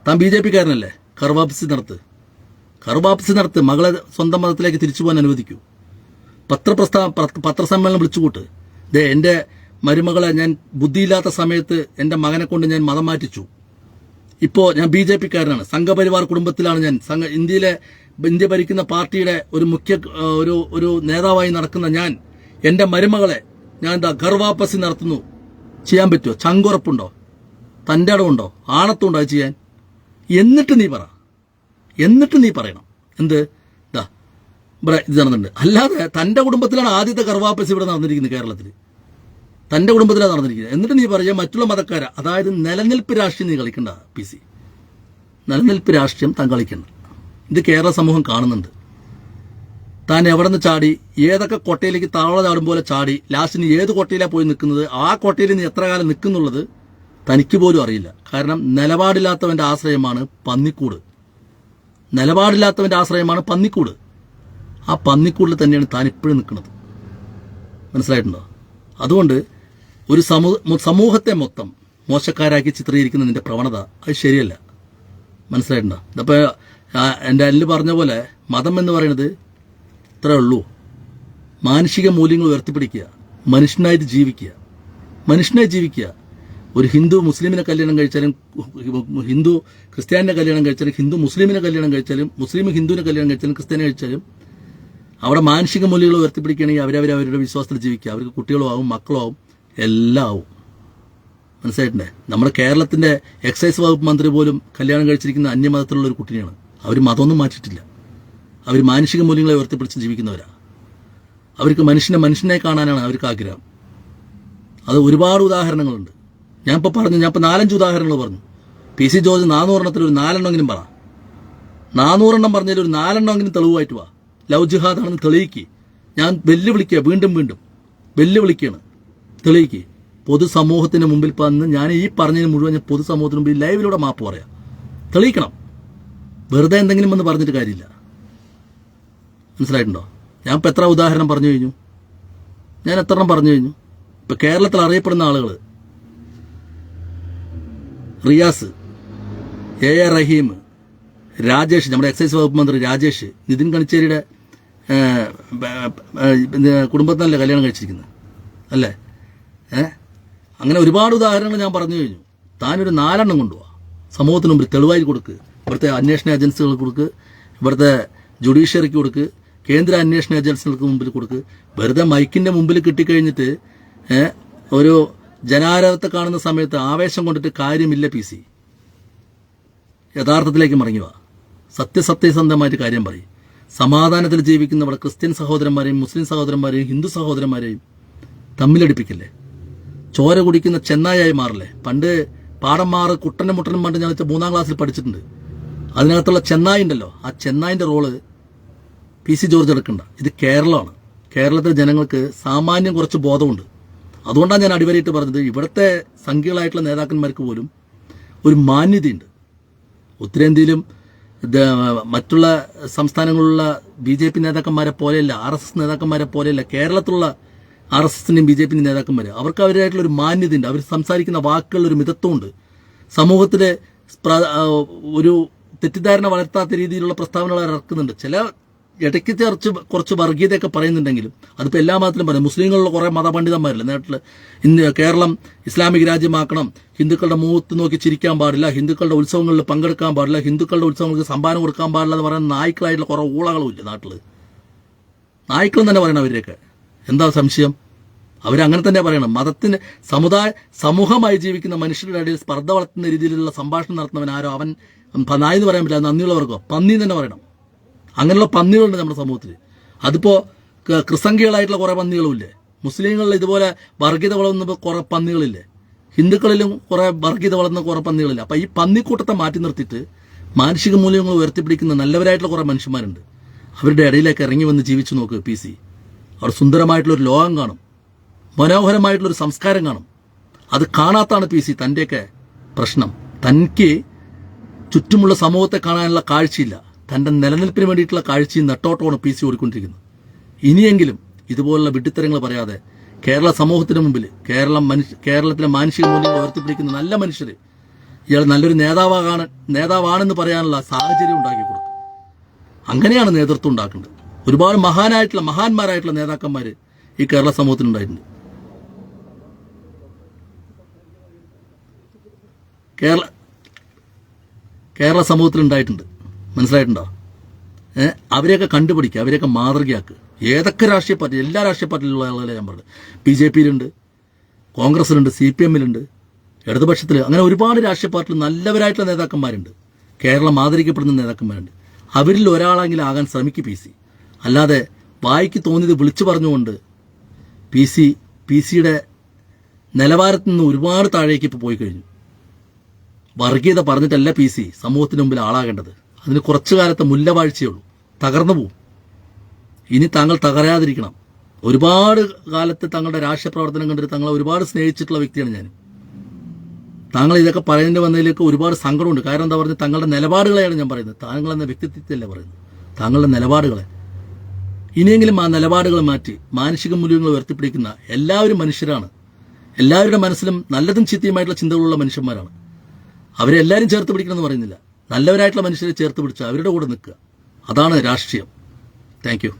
താൻ BJP കാരനല്ലേ? കർവാപ്സി നടത്ത്. മകളെ സ്വന്തം മതത്തിലേക്ക് തിരിച്ചു പോകാൻ അനുവദിക്കൂ. പത്രസമ്മേളനം വിളിച്ചുകൂട്ട്. എൻ്റെ മരുമകളെ ഞാൻ ബുദ്ധിയില്ലാത്ത സമയത്ത് എൻ്റെ മകനെ കൊണ്ട് ഞാൻ മതം മാറ്റിച്ചു. ഇപ്പോൾ ഞാൻ BJP കാരനാണ്. സംഘപരിവാർ കുടുംബത്തിലാണ് ഞാൻ. ഇന്ത്യ ഭരിക്കുന്ന പാർട്ടിയുടെ ഒരു ഒരു നേതാവായി നടക്കുന്ന ഞാൻ എൻ്റെ മരുമകളെ ഞാൻ ഗർവാപ്പസി നടത്തുന്നു. ചെയ്യാൻ പറ്റുമോ? ചങ്കുറപ്പുണ്ടോ? തൻ്റെ ഇടമുണ്ടോ? ആണത്തുണ്ടോ അത് ചെയ്യാൻ? എന്നിട്ട് നീ പറയണം എന്ത് ഇവിടെ ഇത് നടന്നിട്ടുണ്ട്. അല്ലാതെ തൻ്റെ കുടുംബത്തിലാണ് ആദ്യത്തെ ഗർവാപ്പസി ഇവിടെ നടന്നിരിക്കുന്നത്. കേരളത്തിൽ തൻ്റെ കുടുംബത്തിലാണ് നടന്നിരിക്കുന്നത്. എന്നിട്ട് നീ പറയാം മറ്റുള്ള മതക്കാരെ. അതായത് നിലനിൽപ്പ് രാഷ്ട്രീയം നീ കളിക്കണ്ട PC. നിലനിൽപ്പ് രാഷ്ട്രീയം താൻ കളിക്കണ്ട. ഇത് കേരള സമൂഹം കാണുന്നുണ്ട്. താൻ എവിടെ നിന്ന് ചാടി, ഏതൊക്കെ കൊട്ടയിലേക്ക് താവള ചാടും പോലെ ചാടി ലാസ്റ്റ് നീ ഏത് കൊട്ടയിലാണ് പോയി നിൽക്കുന്നത്, ആ കൊട്ടയിൽ നീ എത്ര കാലം നിൽക്കുന്നുള്ളത് തനിക്ക് പോലും അറിയില്ല. കാരണം നിലപാടില്ലാത്തവൻ്റെ ആശ്രയമാണ് പന്നിക്കൂട്. ആ പന്നിക്കൂടിൽ തന്നെയാണ് താൻ ഇപ്പോഴും നിൽക്കുന്നത്. മനസ്സിലായിട്ടുണ്ടോ? അതുകൊണ്ട് ഒരു സമൂഹത്തെ മൊത്തം മോശക്കാരാക്കി ചിത്രീകരിക്കുന്ന നിന്റെ പ്രവണത അത് ശരിയല്ല. മനസ്സിലായിട്ടുണ്ടോ? ഇതപ്പോൾ എൻ്റെ അല്ല് പറഞ്ഞ പോലെ മതം എന്ന് പറയുന്നത് ഇത്രേ ഉള്ളൂ. മാനുഷിക മൂല്യങ്ങൾ ഉയർത്തിപ്പിടിക്കുക, മനുഷ്യനായിട്ട് ജീവിക്കുക. ഒരു ഹിന്ദു മുസ്ലിമിനെ കല്യാണം കഴിച്ചാലും, ഹിന്ദു ക്രിസ്ത്യാനിനെ കല്യാണം കഴിച്ചാലും, ഹിന്ദു മുസ്ലിമിനെ കല്യാണം കഴിച്ചാലും, മുസ്ലിം ഹിന്ദുവിനെ കല്യാണം കഴിച്ചാലും, ക്രിസ്ത്യാനി കഴിച്ചാലും അവിടെ മാനുഷിക മൂല്യങ്ങൾ ഉയർത്തിപ്പിടിക്കുകയാണെങ്കിൽ അവരവരുടെ വിശ്വാസത്തിൽ ജീവിക്കുക. അവർക്ക് കുട്ടികളും ആവും, മക്കളും ആവും, എല്ലാം ആവും. മനസ്സിലായിട്ടുണ്ട്? നമ്മുടെ കേരളത്തിൻ്റെ എക്സൈസ് വകുപ്പ് മന്ത്രി പോലും കല്യാണം കഴിച്ചിരിക്കുന്ന അന്യമതത്തിലുള്ള ഒരു കുട്ടിയാണ്. അവർ മതമൊന്നും മാറ്റിയിട്ടില്ല. അവർ മാനുഷിക മൂല്യങ്ങളെ ഉയർത്തിപ്പിടിച്ച് ജീവിക്കുന്നവരാണ്. അവർക്ക് മനുഷ്യനെ കാണാനാണ് അവർക്ക് ആഗ്രഹം. അത് ഒരുപാട് ഉദാഹരണങ്ങളുണ്ട്. ഞാൻ ഇപ്പോൾ 4-5 ഉദാഹരണങ്ങൾ പറഞ്ഞു. PC ജോർജ് 400 ഒരു 4 എണ്ണമെങ്കിലും പറ. 400 പറഞ്ഞതിൽ ഒരു 4 എണ്ണമെങ്കിലും തെളിവായിട്ട് വാ. ലവ് ജിഹാദാണെന്ന് തെളിയിക്കുക. ഞാൻ വെല്ലുവിളിക്കുക, വീണ്ടും വെല്ലുവിളിക്കുകയാണ്. തെളിയിക്കുക. പൊതുസമൂഹത്തിന് മുമ്പിൽ വന്ന് ഞാൻ ഈ പറഞ്ഞതിന് മുഴുവൻ ഞാൻ പൊതുസമൂഹത്തിന് മുമ്പിൽ ലൈവിലൂടെ മാപ്പ് പറയാം. തെളിയിക്കണം. വെറുതെ എന്തെങ്കിലും എന്ന് പറഞ്ഞിട്ട് കാര്യമില്ല. മനസ്സിലായിട്ടുണ്ടോ? ഞാൻ ഇപ്പോൾ എത്ര ഉദാഹരണം പറഞ്ഞു കഴിഞ്ഞു? ഇപ്പോൾ കേരളത്തിൽ അറിയപ്പെടുന്ന ആളുകൾ റിയാസ്, AR റഹീം, രാജേഷ്, നമ്മുടെ എക്സൈസ് വകുപ്പ് മന്ത്രി രാജേഷ്, നിതിൻ കണിച്ചേരിയുടെ കുടുംബത്തിനല്ലേ കല്യാണം കഴിച്ചിരിക്കുന്നത് അല്ലേ? അങ്ങനെ ഒരുപാട് ഉദാഹരണങ്ങൾ ഞാൻ പറഞ്ഞു കഴിഞ്ഞു. താനൊരു 4 എണ്ണം കൊണ്ടുപോവാ. സമൂഹത്തിന് മുമ്പിൽ തെളിവായി കൊടുക്കുക. ഇവിടുത്തെ അന്വേഷണ ഏജൻസികൾക്ക് കൊടുക്കുക, ഇവിടുത്തെ ജുഡീഷ്യറിക്ക് കൊടുക്കുക, കേന്ദ്ര അന്വേഷണ ഏജൻസികൾക്ക് മുമ്പിൽ കൊടുക്കുക. വെറുതെ മൈക്കിൻ്റെ മുമ്പിൽ കിട്ടിക്കഴിഞ്ഞിട്ട് ഒരു ജനാരവത്തെ കാണുന്ന സമയത്ത് ആവേശം കൊണ്ടിട്ട് കാര്യമില്ല. PC യഥാർത്ഥത്തിലേക്ക് മടങ്ങി വാ. സത്യസത്യസന്ധമായിട്ട് കാര്യം പറയും. സമാധാനത്തിൽ ജീവിക്കുന്ന ഇവിടെ ക്രിസ്ത്യൻ സഹോദരന്മാരെയും മുസ്ലിം സഹോദരന്മാരെയും ഹിന്ദു സഹോദരന്മാരെയും തമ്മിലടിപ്പിക്കില്ലേ? ചോര കുടിക്കുന്ന ചെന്നായായി മാറില്ലേ? പണ്ട് പാടം മാറ് കുട്ടനും മുട്ടനും പണ്ട് ഞാൻ 3-ാം ക്ലാസ്സിൽ പഠിച്ചിട്ടുണ്ട്. അതിനകത്തുള്ള ചെന്നായി ഉണ്ടല്ലോ, ആ ചെന്നായിൻ്റെ റോള് PC ജോർജ് എടുക്കണ്ട. ഇത് കേരളമാണ്. കേരളത്തിലെ ജനങ്ങൾക്ക് സാമാന്യം കുറച്ച് ബോധമുണ്ട്. അതുകൊണ്ടാണ് ഞാൻ അടിവരയിട്ട് പറഞ്ഞത്, ഇവിടുത്തെ സംഖ്യകളായിട്ടുള്ള നേതാക്കന്മാർക്ക് പോലും ഒരു മാന്യതയുണ്ട്. ഉത്തരേന്ത്യയിലും മറ്റുള്ള സംസ്ഥാനങ്ങളിലുള്ള BJP നേതാക്കന്മാരെ പോലെയല്ല, RSS നേതാക്കന്മാരെ പോലെയല്ല കേരളത്തിലുള്ള RSSന്റെയും BJPന്റെയും നേതാക്കന്മാർ. അവർക്ക് അവരുടേതായിട്ടുള്ളൊരു മാന്യതയുണ്ട്. അവർ സംസാരിക്കുന്ന വാക്കുകളിലൊരു മിതത്വമുണ്ട്. സമൂഹത്തിലെ ഒരു തെറ്റിദ്ധാരണ വളർത്താത്ത രീതിയിലുള്ള പ്രസ്താവനകൾ ഇറക്കുന്നുണ്ട്. ചില ഇടയ്ക്ക് കുറച്ച് വർഗീയതയൊക്കെ പറയുന്നുണ്ടെങ്കിലും അതിപ്പോൾ എല്ലാ മതത്തിലും പറയും. മുസ്ലിങ്ങളിലുള്ള കുറേ മതപണ്ഡിതന്മാരില്ല നാട്ടിൽ, കേരളം ഇസ്ലാമിക് രാജ്യമാക്കണം, ഹിന്ദുക്കളുടെ മുഖത്ത് നോക്കി ചിരിക്കാൻ പാടില്ല, ഹിന്ദുക്കളുടെ ഉത്സവങ്ങളിൽ പങ്കെടുക്കാൻ പാടില്ല, ഹിന്ദുക്കളുടെ ഉത്സവങ്ങൾക്ക് സംഭാവന കൊടുക്കാൻ പാടില്ല എന്ന് പറയുന്ന നായ്ക്കളായിട്ടുള്ള കുറേ ഊളകളും ഇല്ല നാട്ടിൽ. നായ്ക്കളും തന്നെ പറയണം അവരെയൊക്കെ. എന്താ സംശയം? അവരങ്ങനെ തന്നെ പറയണം. മതത്തിന് സമൂഹമായി ജീവിക്കുന്ന മനുഷ്യരുടെ ഇടയിൽ സ്പർദ്ധ വളർത്തുന്ന രീതിയിലുള്ള സംഭാഷണം നടത്തുന്നവൻ ആരോ അവൻ നായി എന്ന് പറയാൻ പറ്റില്ല, നന്ദിയുള്ളവർക്കോ പന്നി തന്നെ പറയണം. അങ്ങനെയുള്ള പന്നികളുണ്ട് നമ്മുടെ സമൂഹത്തിൽ. അതിപ്പോൾ ക്രിസംഖ്യകളായിട്ടുള്ള കുറേ പന്നികളുമില്ലേ? മുസ്ലിങ്ങളിൽ ഇതുപോലെ വർഗീയത വളർന്ന കുറേ പന്നികളില്ലേ? ഹിന്ദുക്കളിലും കുറേ വർഗീയത വളർന്ന കുറേ പന്നികളില്ല. അപ്പം ഈ പന്നിക്കൂട്ടത്തെ മാറ്റി നിർത്തിയിട്ട് മാനുഷിക മൂല്യങ്ങൾ ഉയർത്തിപ്പിടിക്കുന്ന നല്ലവരായിട്ടുള്ള കുറേ മനുഷ്യന്മാരുണ്ട്. അവരുടെ ഇടയിലേക്ക് ഇറങ്ങി വന്ന് ജീവിച്ചു നോക്ക് PC. അവർ സുന്ദരമായിട്ടുള്ളൊരു ലോകം കാണും, മനോഹരമായിട്ടുള്ളൊരു സംസ്കാരം കാണും. അത് കാണാത്താണ് PC തൻ്റെയൊക്കെ പ്രശ്നം. തനിക്ക് ചുറ്റുമുള്ള സമൂഹത്തെ കാണാനുള്ള കാഴ്ചയില്ല. തൻ്റെ നിലനിൽപ്പിന് വേണ്ടിയിട്ടുള്ള കാഴ്ചയും നെട്ടോട്ടമാണ് PC ഓടിക്കൊണ്ടിരിക്കുന്നത്. ഇനിയെങ്കിലും ഇതുപോലുള്ള വിഡ്ഢിത്തരങ്ങൾ പറയാതെ കേരള സമൂഹത്തിന് മുമ്പിൽ കേരളത്തിലെ മാനുഷിക മൂല്യങ്ങൾ ഉയർത്തിപ്പിടിക്കുന്ന നല്ല മനുഷ്യർ ഇയാൾ നല്ലൊരു നേതാവാണെന്ന് പറയാനുള്ള സാഹചര്യം ഉണ്ടാക്കി കൊടുക്കും. അങ്ങനെയാണ് നേതൃത്വം ഉണ്ടാക്കേണ്ടത്. ഒരുപാട് മഹാന്മാരായിട്ടുള്ള നേതാക്കന്മാർ ഈ കേരള സമൂഹത്തിനുണ്ടായിട്ടുണ്ട്. കേരള സമൂഹത്തിലുണ്ടായിട്ടുണ്ട്. മനസ്സിലായിട്ടുണ്ടോ? അവരെയൊക്കെ കണ്ടുപിടിക്കുക, അവരെയൊക്കെ മാതൃകയാക്കുക. ഏതൊക്കെ രാഷ്ട്രീയ പാർട്ടി, എല്ലാ രാഷ്ട്രീയ പാർട്ടിയിലുള്ള ആളുകളെ ഞാൻ പറഞ്ഞത്. BJPയിലുണ്ട്, കോൺഗ്രസിലുണ്ട്, CPMലുണ്ട്, ഇടതുപക്ഷത്തിൽ, അങ്ങനെ ഒരുപാട് രാഷ്ട്രീയ പാർട്ടിയിൽ നല്ലവരായിട്ടുള്ള നേതാക്കന്മാരുണ്ട്. കേരളം ആദരിക്കപ്പെടുന്ന നേതാക്കന്മാരുണ്ട്. അവരിൽ ഒരാളെങ്കിലും ആകാൻ ശ്രമിക്കും PC. അല്ലാതെ വായിക്ക് തോന്നിയത് വിളിച്ചു പറഞ്ഞുകൊണ്ട് PC-യുടെ നിലവാരത്തിൽ നിന്ന് ഒരുപാട് താഴേക്ക് ഇപ്പോൾ പോയി കഴിഞ്ഞു. വർഗീയത പറഞ്ഞിട്ടല്ല PC സമൂഹത്തിന് മുമ്പിൽ ആളാകേണ്ടത്. അതിന് കുറച്ചു കാലത്തെ മുല്ലവാഴ്ചയുള്ളൂ, തകർന്നു പോവും. ഇനി താങ്കൾ തകരാതിരിക്കണം. ഒരുപാട് കാലത്ത് തങ്ങളുടെ രാഷ്ട്രീയ പ്രവർത്തനം കണ്ടിട്ട് താങ്കളെ ഒരുപാട് സ്നേഹിച്ചിട്ടുള്ള വ്യക്തിയാണ് ഞാൻ. താങ്കൾ ഇതൊക്കെ പറയേണ്ടി വന്നതിലേക്ക് ഒരുപാട് സങ്കടമുണ്ട്. കാരണം എന്താ പറഞ്ഞാൽ തങ്ങളുടെ നിലപാടുകളെയാണ് ഞാൻ പറയുന്നത്. താങ്കളെന്ന വ്യക്തിത്വത്തിലല്ല പറയുന്നത്, താങ്കളുടെ നിലപാടുകളെ. ഇനിയെങ്കിലും ആ നിലപാടുകൾ മാറ്റി മാനുഷിക മൂല്യങ്ങൾ ഉയർത്തിപ്പിടിക്കുന്ന എല്ലാവരും മനുഷ്യരാണ്. എല്ലാവരുടെ മനസ്സിലും നല്ലതും ചീത്തയുമായിട്ടുള്ള ചിന്തകളുള്ള മനുഷ്യന്മാരാണ്. അവരെ എല്ലാവരും ചേർത്ത് പിടിക്കണമെന്ന് പറയുന്നില്ല. നല്ലവരായിട്ടുള്ള മനുഷ്യരെ ചേർത്ത് പിടിച്ച് അവരുടെ കൂടെ നിൽക്കുക. അതാണ് രാഷ്ട്രീയം. Thank you.